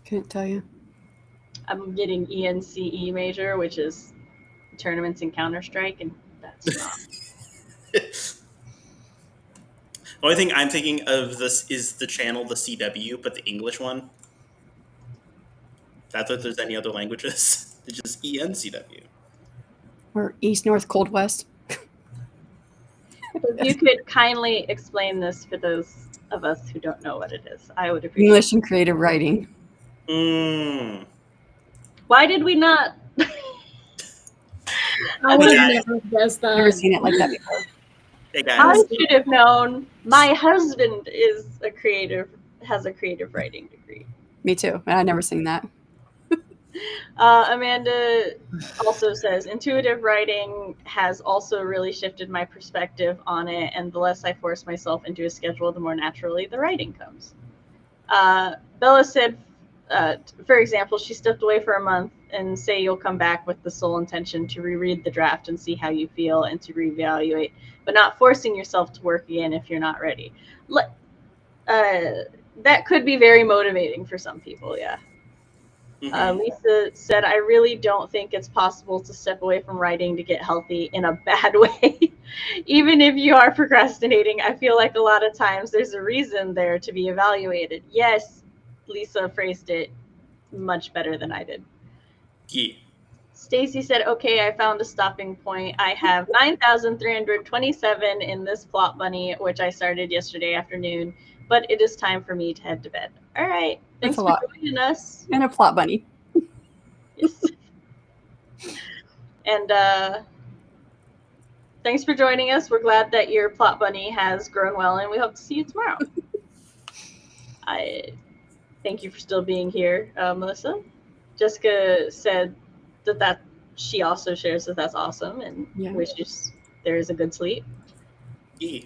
Couldn't tell you. I'm getting ENCE major, which is tournaments in Counter-Strike, and that's not. The only thing I'm thinking of this is the channel, the CW, but the English one. Not that there's any other languages. It's just ENCW. Or East, North, Cold, West. If you could kindly explain this for those of us who don't know what it is, I would appreciate English and creative writing. Mm. Why did we not? I would have never guessed I've never that. seen it like that before. Hey I guys. should have known. My husband has a creative writing degree. Me too. And I've never seen that. Amanda also says intuitive writing has also really shifted my perspective on it, and the less I force myself into a schedule, the more naturally the writing comes. Bella said, for example, she stepped away for a month, and say you'll come back with the sole intention to reread the draft and see how you feel and to reevaluate, but not forcing yourself to work again if you're not ready. That could be very motivating for some people, yeah. Lisa said, I really don't think it's possible to step away from writing to get healthy in a bad way. Even if you are procrastinating, I feel like a lot of times there's a reason there to be evaluated. Yes, Lisa phrased it much better than I did. Yeah. Stacy said, okay, I found a stopping point. I have 9,327 in this plot bunny, which I started yesterday afternoon, but it is time for me to head to bed. All right. Thanks for joining us. And a plot bunny. Yes. And thanks for joining us. We're glad that your plot bunny has grown well, and we hope to see you tomorrow. I thank you for still being here, Melissa. Jessica said that she also shares that that's awesome and wishes there is a good sleep. Yeah.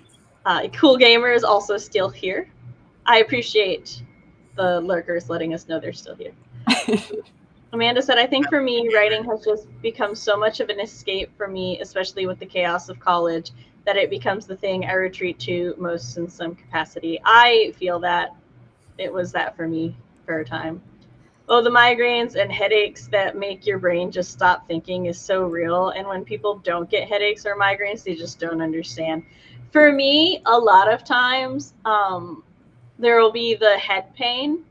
Cool Gamer is also still here. I appreciate the lurkers letting us know they're still here. Amanda said, I think for me, writing has just become so much of an escape for me, especially with the chaos of college, that it becomes the thing I retreat to most in some capacity. I feel that it was that for me for a time. Oh, the migraines and headaches that make your brain just stop thinking is so real. And when people don't get headaches or migraines, they just don't understand. For me, a lot of times, there will be the head pain,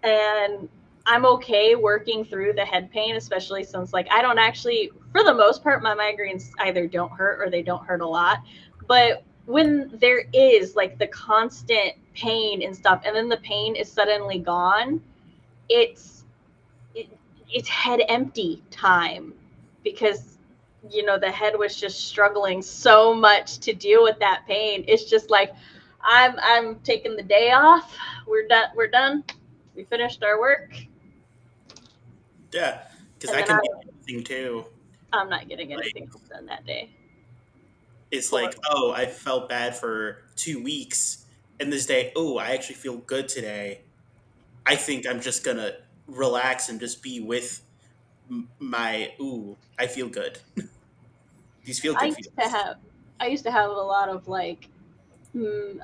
and I'm okay working through the head pain, especially since, like, I don't actually, for the most part, my migraines either don't hurt or they don't hurt a lot. But when there is, like, the constant pain and stuff, and then the pain is suddenly gone, it's head empty time, because the head was just struggling so much to deal with that pain. It's just like I'm taking the day off. We're done. We finished our work. Yeah, because I can do anything too. I'm not getting anything done that day. It's like, oh, I felt bad for 2 weeks, and this day, oh, I actually feel good today. I think I'm just gonna relax and just be with my, I feel good. These feel good feelings. I used to have a lot of, like, it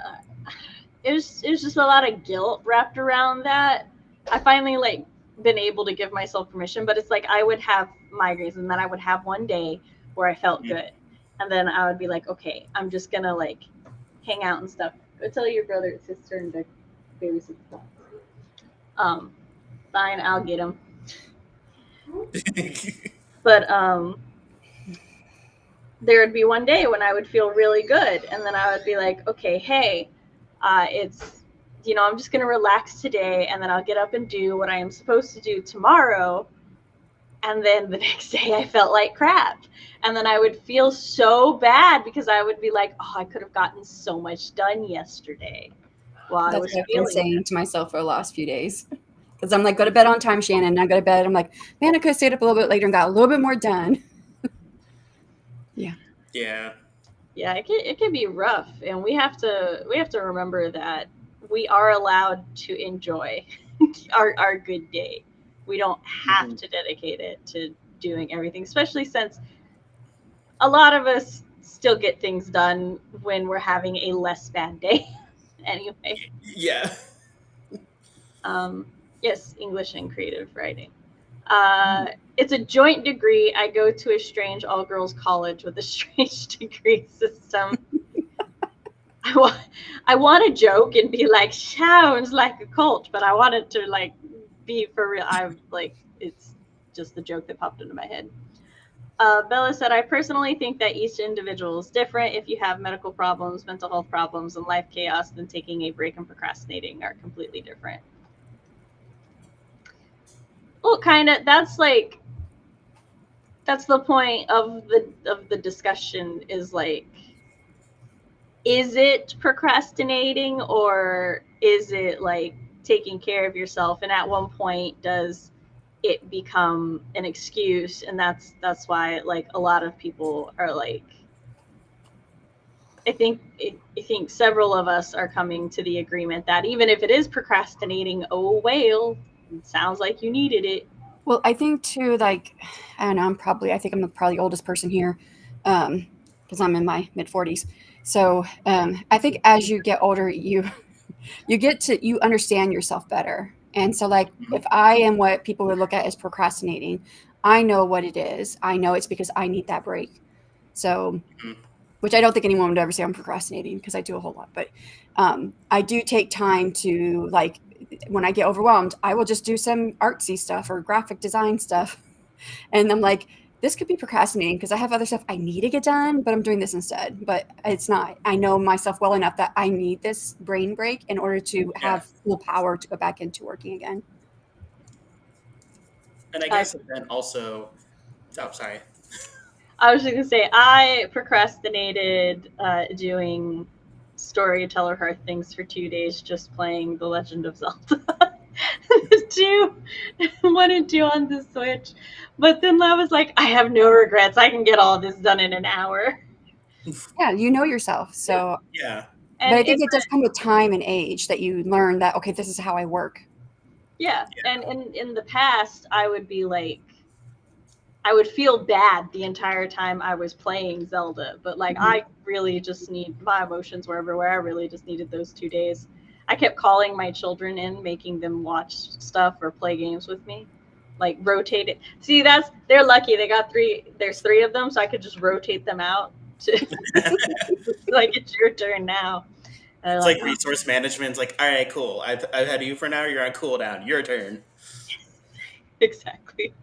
was just a lot of guilt wrapped around that. I finally, like, been able to give myself permission, but it's like I would have migraines, and then I would have one day where I felt good, and then I would be like, okay, I'm just gonna, like, hang out and stuff. Go tell your brother it's his turn to babysit the dog. Fine, I'll get him. But there would be one day when I would feel really good, and then I would be like, okay, hey, it's, I'm just going to relax today, and then I'll get up and do what I am supposed to do tomorrow. And then the next day I felt like crap. And then I would feel so bad because I would be like, oh, I could have gotten so much done yesterday. That's what I've been saying to myself for the last few days. Because I'm like, go to bed on time, Shannon. And I go to bed. I'm like, man, I could have stayed up a little bit later and got a little bit more done. Yeah. Yeah. Yeah, it can be rough, and we have to remember that we are allowed to enjoy our good day. We don't have to dedicate it to doing everything, especially since a lot of us still get things done when we're having a less bad day. Anyway. Yeah. Yes, English and creative writing. It's a joint degree. I go to a strange all-girls college with a strange degree system. I want to joke and be like, sounds like a cult, but I wanted to like be for real. It's just the joke that popped into my head. Bella said, I personally think that each individual is different. If you have medical problems, mental health problems, and life chaos, then taking a break and procrastinating are completely different. Well, kind of. That's the point of the discussion is like, is it procrastinating or is it like taking care of yourself? And at one point, does it become an excuse? And that's why like a lot of people are like, I think several of us are coming to the agreement that even if it is procrastinating, oh well, it sounds like you needed it. Well, I think too, like, I don't know, I think I'm probably the oldest person here, because I'm in my mid-40s. So I think as you get older, you understand yourself better. And so like, if I am what people would look at as procrastinating, I know what it is. I know it's because I need that break. So, which I don't think anyone would ever say I'm procrastinating because I do a whole lot, but I do take time to like, when I get overwhelmed, I will just do some artsy stuff or graphic design stuff. And I'm like, this could be procrastinating because I have other stuff I need to get done, but I'm doing this instead. But it's not. I know myself well enough that I need this brain break in order to have full power to go back into working again. And I guess then also, sorry. I was just going to say, I procrastinated doing Storyteller Hearth things for 2 days, just playing The Legend of Zelda. 1 and 2 on the Switch. But then I was like, I have no regrets. I can get all this done in an hour. Yeah, you know yourself. So yeah. But I think it does come with time and age that you learn that, okay, this is how I work. Yeah. And in the past, I would be like, I would feel bad the entire time I was playing Zelda, but like I really just need, my emotions were everywhere. I really just needed those 2 days. I kept calling my children in, making them watch stuff or play games with me, like rotate it. See, they're lucky. They got 3. There's 3 of them, so I could just rotate them out. Like, it's your turn now. It's like resource management. It's like, all right, cool. I've had you for an hour. You're on cooldown. Your turn. Exactly.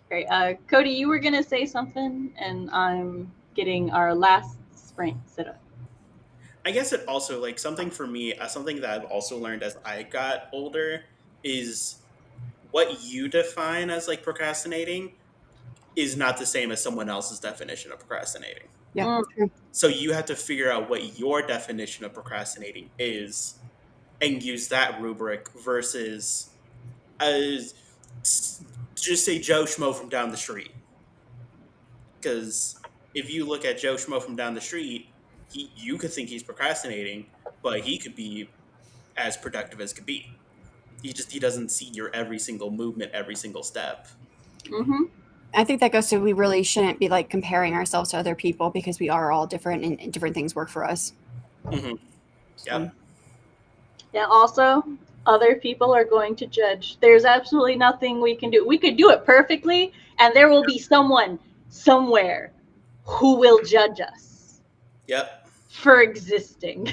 Great. Cody, you were going to say something, and I'm getting our last sprint set up. I guess it also, like, something for me, something that I've also learned as I got older is what you define as, like, procrastinating is not the same as someone else's definition of procrastinating. Yeah. So you have to figure out what your definition of procrastinating is and use that rubric versus just say Joe Schmo from down the street. Because if you look at Joe Schmo from down the street, you could think he's procrastinating, but he could be as productive as could be. He doesn't see your every single movement, every single step. Mm-hmm. I think that goes to, we really shouldn't be like comparing ourselves to other people because we are all different and different things work for us. Mm-hmm. Yep. Yeah. Also, other people are going to judge. There's absolutely nothing we can do. We could do it perfectly, and there will be someone somewhere who will judge us. Yep. For existing.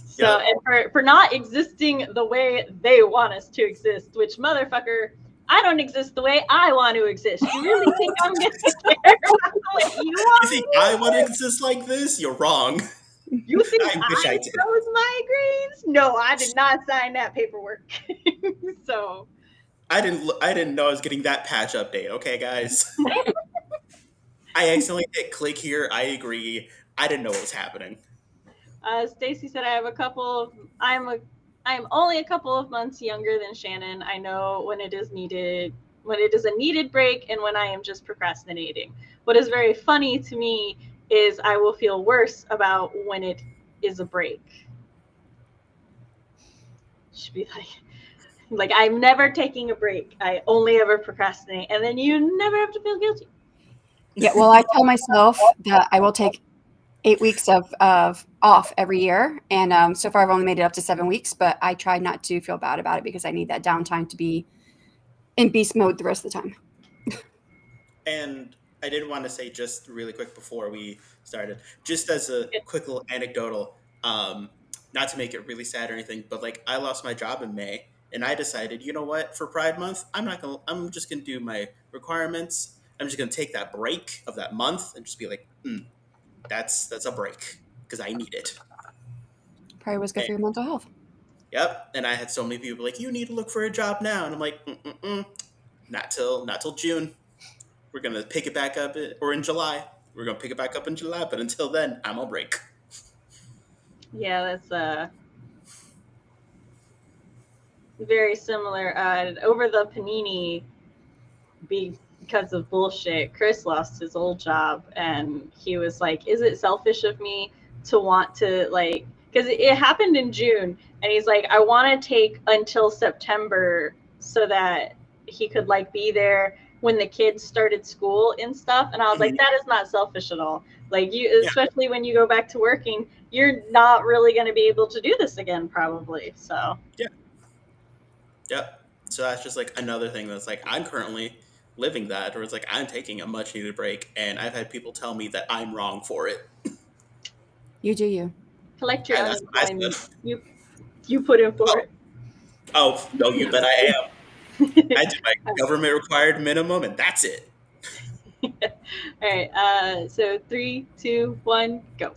So, and for not existing the way they want us to exist, which, motherfucker, I don't exist the way I want to exist. You really think I'm going to care about the way you want? You think I want to exist like this? You're wrong. You think I wish I did. chose my grades? No, I did not sign that paperwork. So I didn't know I was getting that patch update. Okay, guys. I accidentally hit click here. I agree. I didn't know what was happening. Stacy said, I'm only a couple of months younger than Shanon. I know when it is needed, when it is a needed break, and when I am just procrastinating. What is very funny to me is I will feel worse about when it is a break. Should be like I'm never taking a break. I only ever procrastinate, and then you never have to feel guilty. Yeah, well, I tell myself that I will take 8 weeks of off every year, and so far I've only made it up to 7 weeks. But I try not to feel bad about it because I need that downtime to be in beast mode the rest of the time. And I did want to say just really quick before we started, just as a quick little anecdotal, not to make it really sad or anything, but like I lost my job in May, and I decided, you know what, for Pride Month, I'm just gonna do my requirements. I'm just gonna take that break of that month and just be like, that's a break because I need it. Probably was good for your mental health. Yep. And I had so many people like, you need to look for a job now, and I'm like, not till June. We're gonna pick it back up, or in July. We're gonna pick it back up in July, but until then, I'm on break. Yeah, that's very similar. Over the Panini, because of bullshit, Chris lost his old job, and he was like, "Is it selfish of me to want to like?" Because it happened in June, and he's like, "I want to take until September so that he could like be there when the kids started school and stuff." And I was like, "That is not selfish at all. Like you, Yeah. especially when you go back to working, you're not really going to be able to do this again, probably." So Yeah. Yep. So that's just like another thing that's like I'm currently living that, or it's like I'm taking a much needed break, and I've had people tell me that I'm wrong for it. You do you. collect your That's what I unemployment. said. You put in for Oh, it. oh no, you bet I am. I do my government required minimum, and that's it. All right. So 3, 2, 1, go.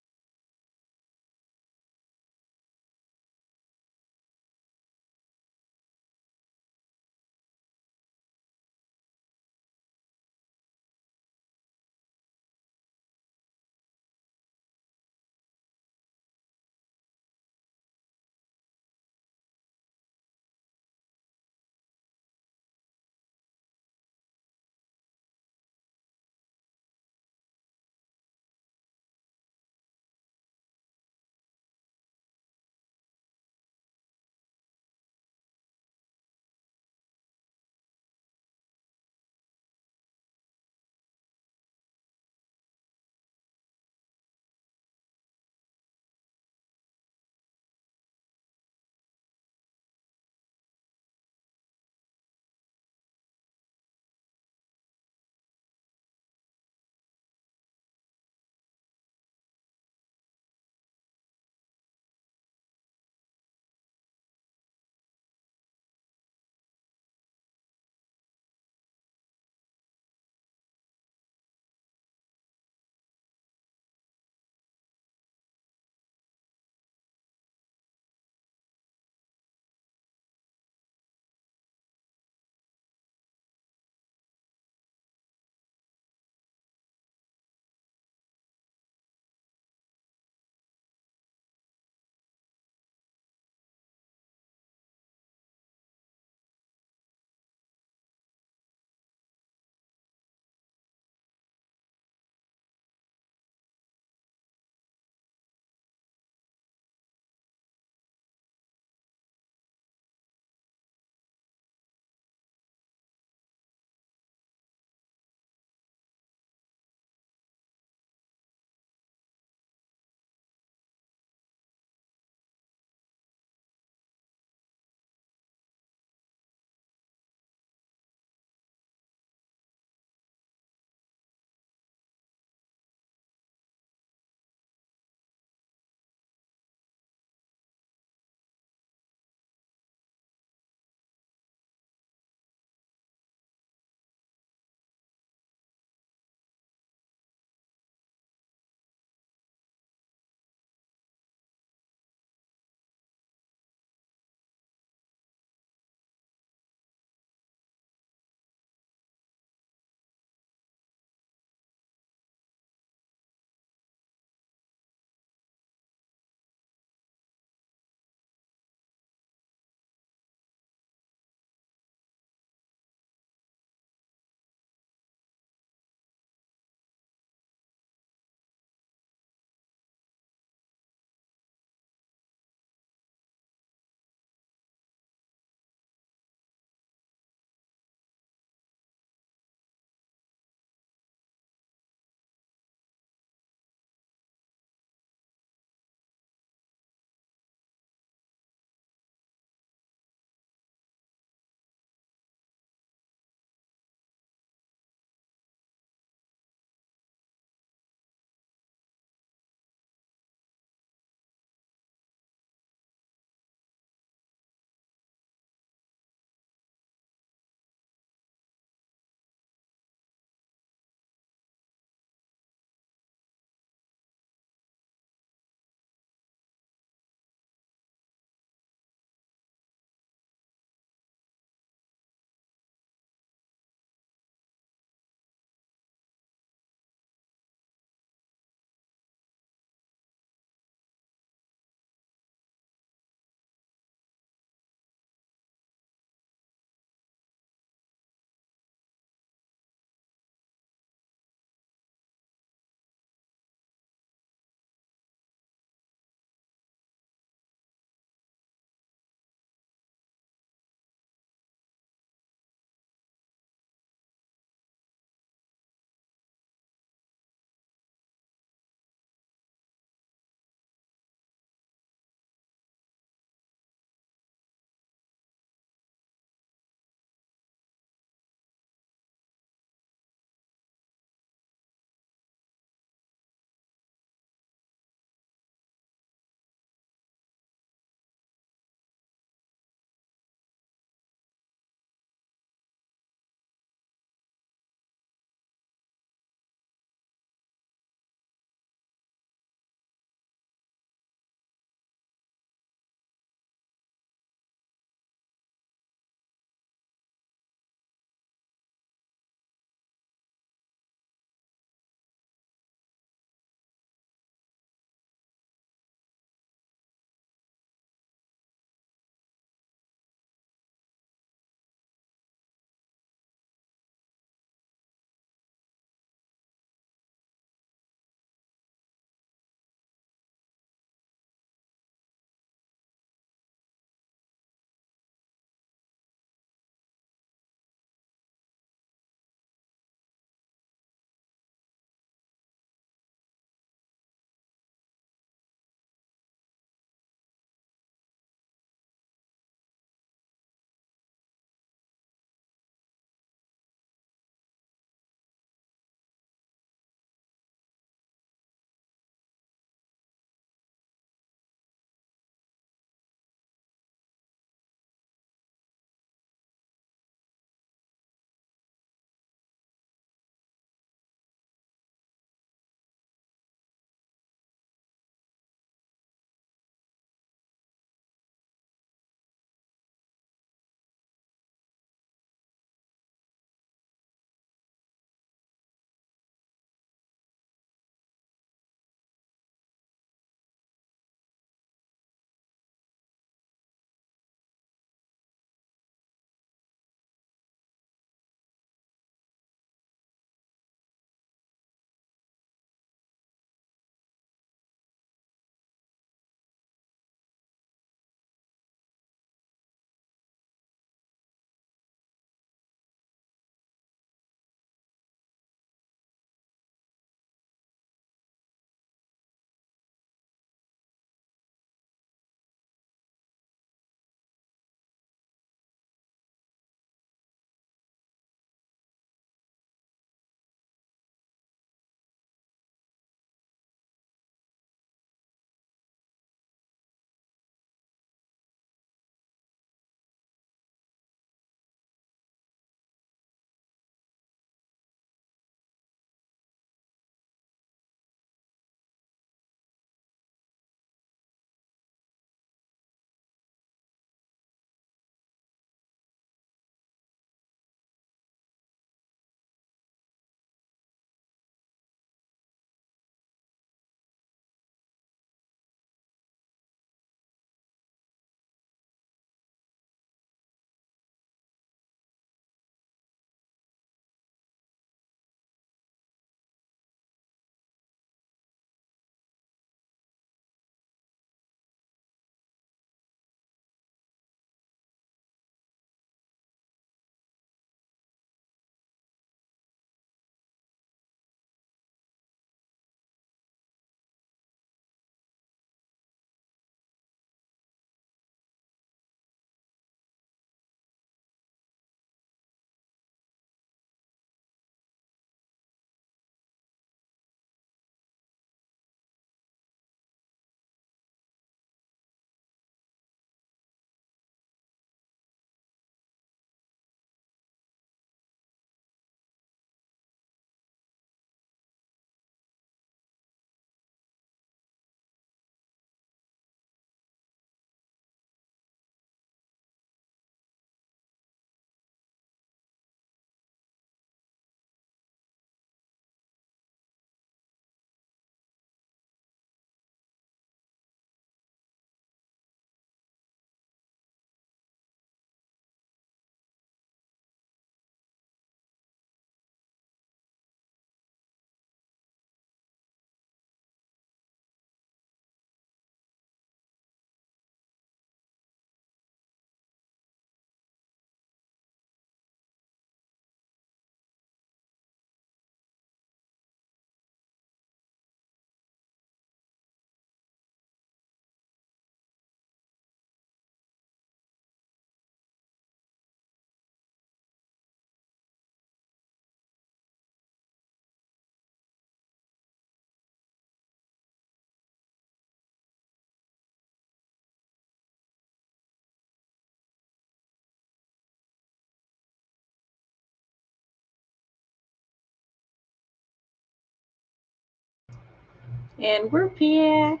And we're back.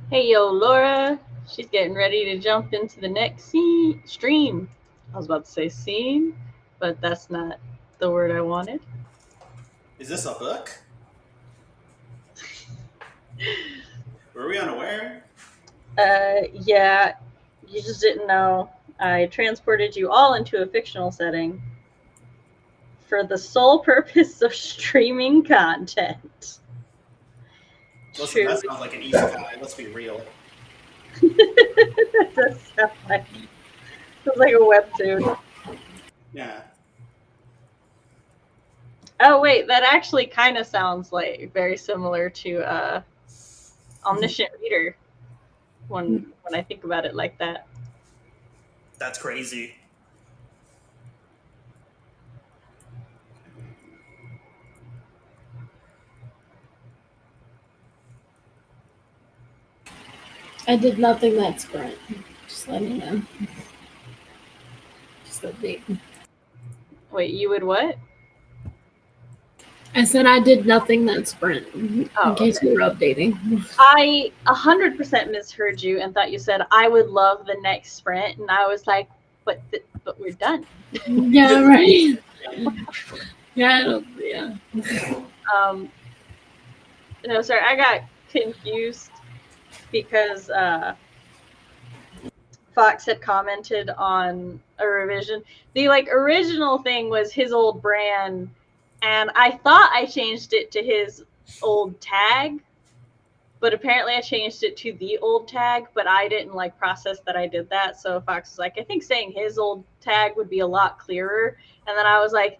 Hey, yo, Laura. She's getting ready to jump into the next stream. I was about to say scene, but that's not the word I wanted. Is this a book? Were we unaware? Yeah, you just didn't know. I transported you all into a fictional setting for the sole purpose of streaming content. Listen, that sounds like an isekai. Let's be real. That does sound like a webtoon. Yeah. Oh wait, that actually kind of sounds like very similar to Omniscient Reader when I think about it like that. That's crazy. I did nothing that sprint. Just letting you know. Just update. Wait, you would what? I said I did nothing that sprint. Oh, in case okay. you were updating. I 100% misheard you and thought you said I would love the next sprint, and I was like, but we're done. Yeah, right. Yeah. No, sorry, I got confused because Fox had commented on a revision. The original thing was his old brand, and I thought I changed it to his old tag, but apparently I changed it to the old tag, but I didn't process that I did that. So Fox was like, I think saying his old tag would be a lot clearer. And then I was like,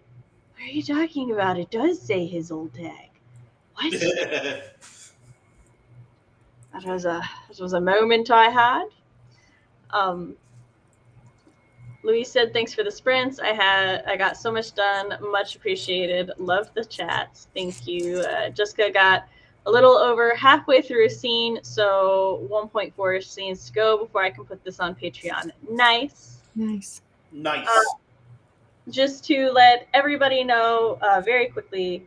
what are you talking about? It does say his old tag. What? That was a moment I had. Louise said, thanks for the sprints. I got so much done. Much appreciated. Love the chats. Thank you. Jessica got a little over halfway through a scene, so 1.4 scenes to go before I can put this on Patreon. Nice. Nice. Just to let everybody know very quickly,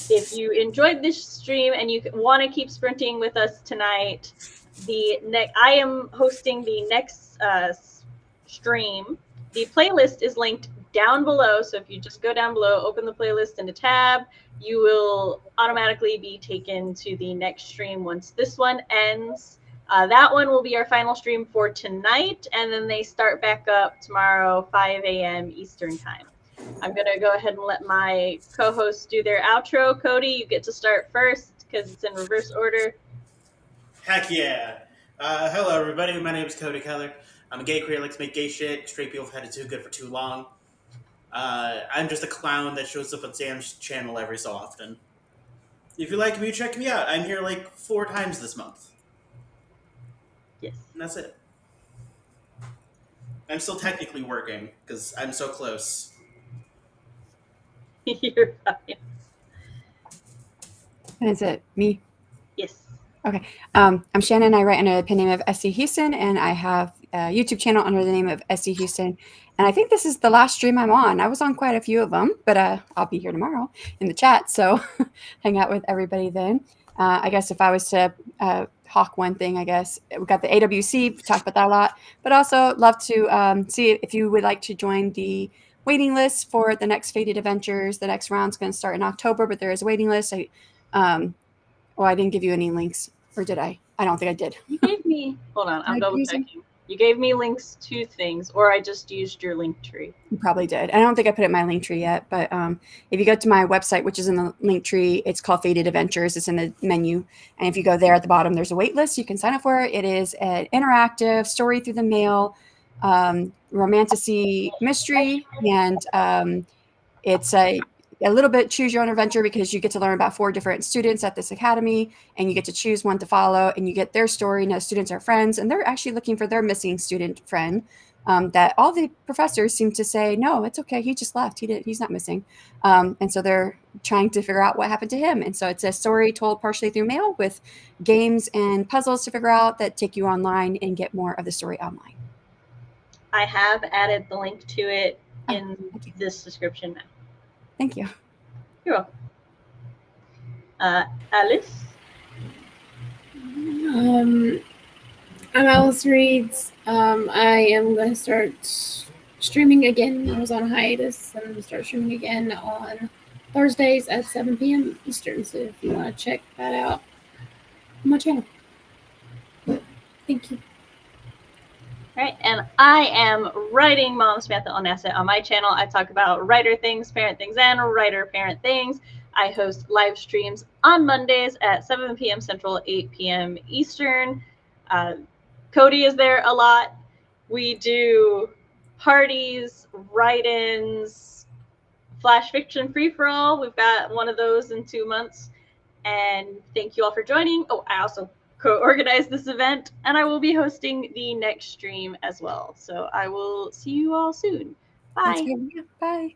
if you enjoyed this stream and you want to keep sprinting with us tonight, I am hosting the next stream. The playlist is linked down below, so if you just go down below, open the playlist in a tab, you will automatically be taken to the next stream once this one ends. That one will be our final stream for tonight, and then they start back up tomorrow, 5 a.m. Eastern Time. I'm going to go ahead and let my co-hosts do their outro. Cody, you get to start first because it's in reverse order. Heck yeah. Hello, everybody. My name is Cody Keller. I'm a gay creator, like to make gay shit. Straight people have had it too good for too long. I'm just a clown that shows up on Sam's channel every so often. If you like me, check me out. I'm here 4 times this month. Yes. And that's it. I'm still technically working because I'm so close. You're fine. Is it me? Yes. Okay. I'm Shanon. I write under the pen name of SC Huston, and I have a YouTube channel under the name of SC Huston. And I think this is the last stream I'm on. I was on quite a few of them, but I'll be here tomorrow in the chat, so hang out with everybody then. I guess if I was to hawk one thing, I guess we got the AWC, we talked about that a lot, but also love to see if you would like to join the waiting list for the next Fated Adventures. The next round's going to start in October, but there is a waiting list. I didn't give you any links, or did I? I don't think I did. You gave me, hold on, I'm double checking. You gave me links to things, or I just used your link tree. You probably did. I don't think I put it in my link tree yet, but if you go to my website, which is in the link tree, it's called Fated Adventures. It's in the menu. And if you go there at the bottom, there's a wait list you can sign up for. It is an interactive story through the mail, romantasy mystery, and it's a little bit choose your own adventure because you get to learn about 4 different students at this academy, and you get to choose one to follow, and you get their story. Now, students are friends, and they're actually looking for their missing student friend that all the professors seem to say, no, it's okay. He just left. He's not missing. And so they're trying to figure out what happened to him. And so it's a story told partially through mail with games and puzzles to figure out that take you online and get more of the story online. I have added the link to it in this description now. Thank you. You're welcome. Alyce? I'm Alyce Reads. I am going to start streaming again. I was on a hiatus. I'm going to start streaming again on Thursdays at 7 p.m. Eastern. So if you want to check that out on my channel. Thank you. All right, and I am writing Mom Samantha Elnasset on my channel. I talk about writer things, parent things, and writer parent things. I host live streams on Mondays at 7 p.m. Central, 8 p.m. Eastern. Cody is there a lot. We do parties, write-ins, flash fiction free-for-all. We've got one of those in 2 months. And thank you all for joining. Oh, I also co-organized this event, and I will be hosting the next stream as well. So I will see you all soon. Bye. Bye.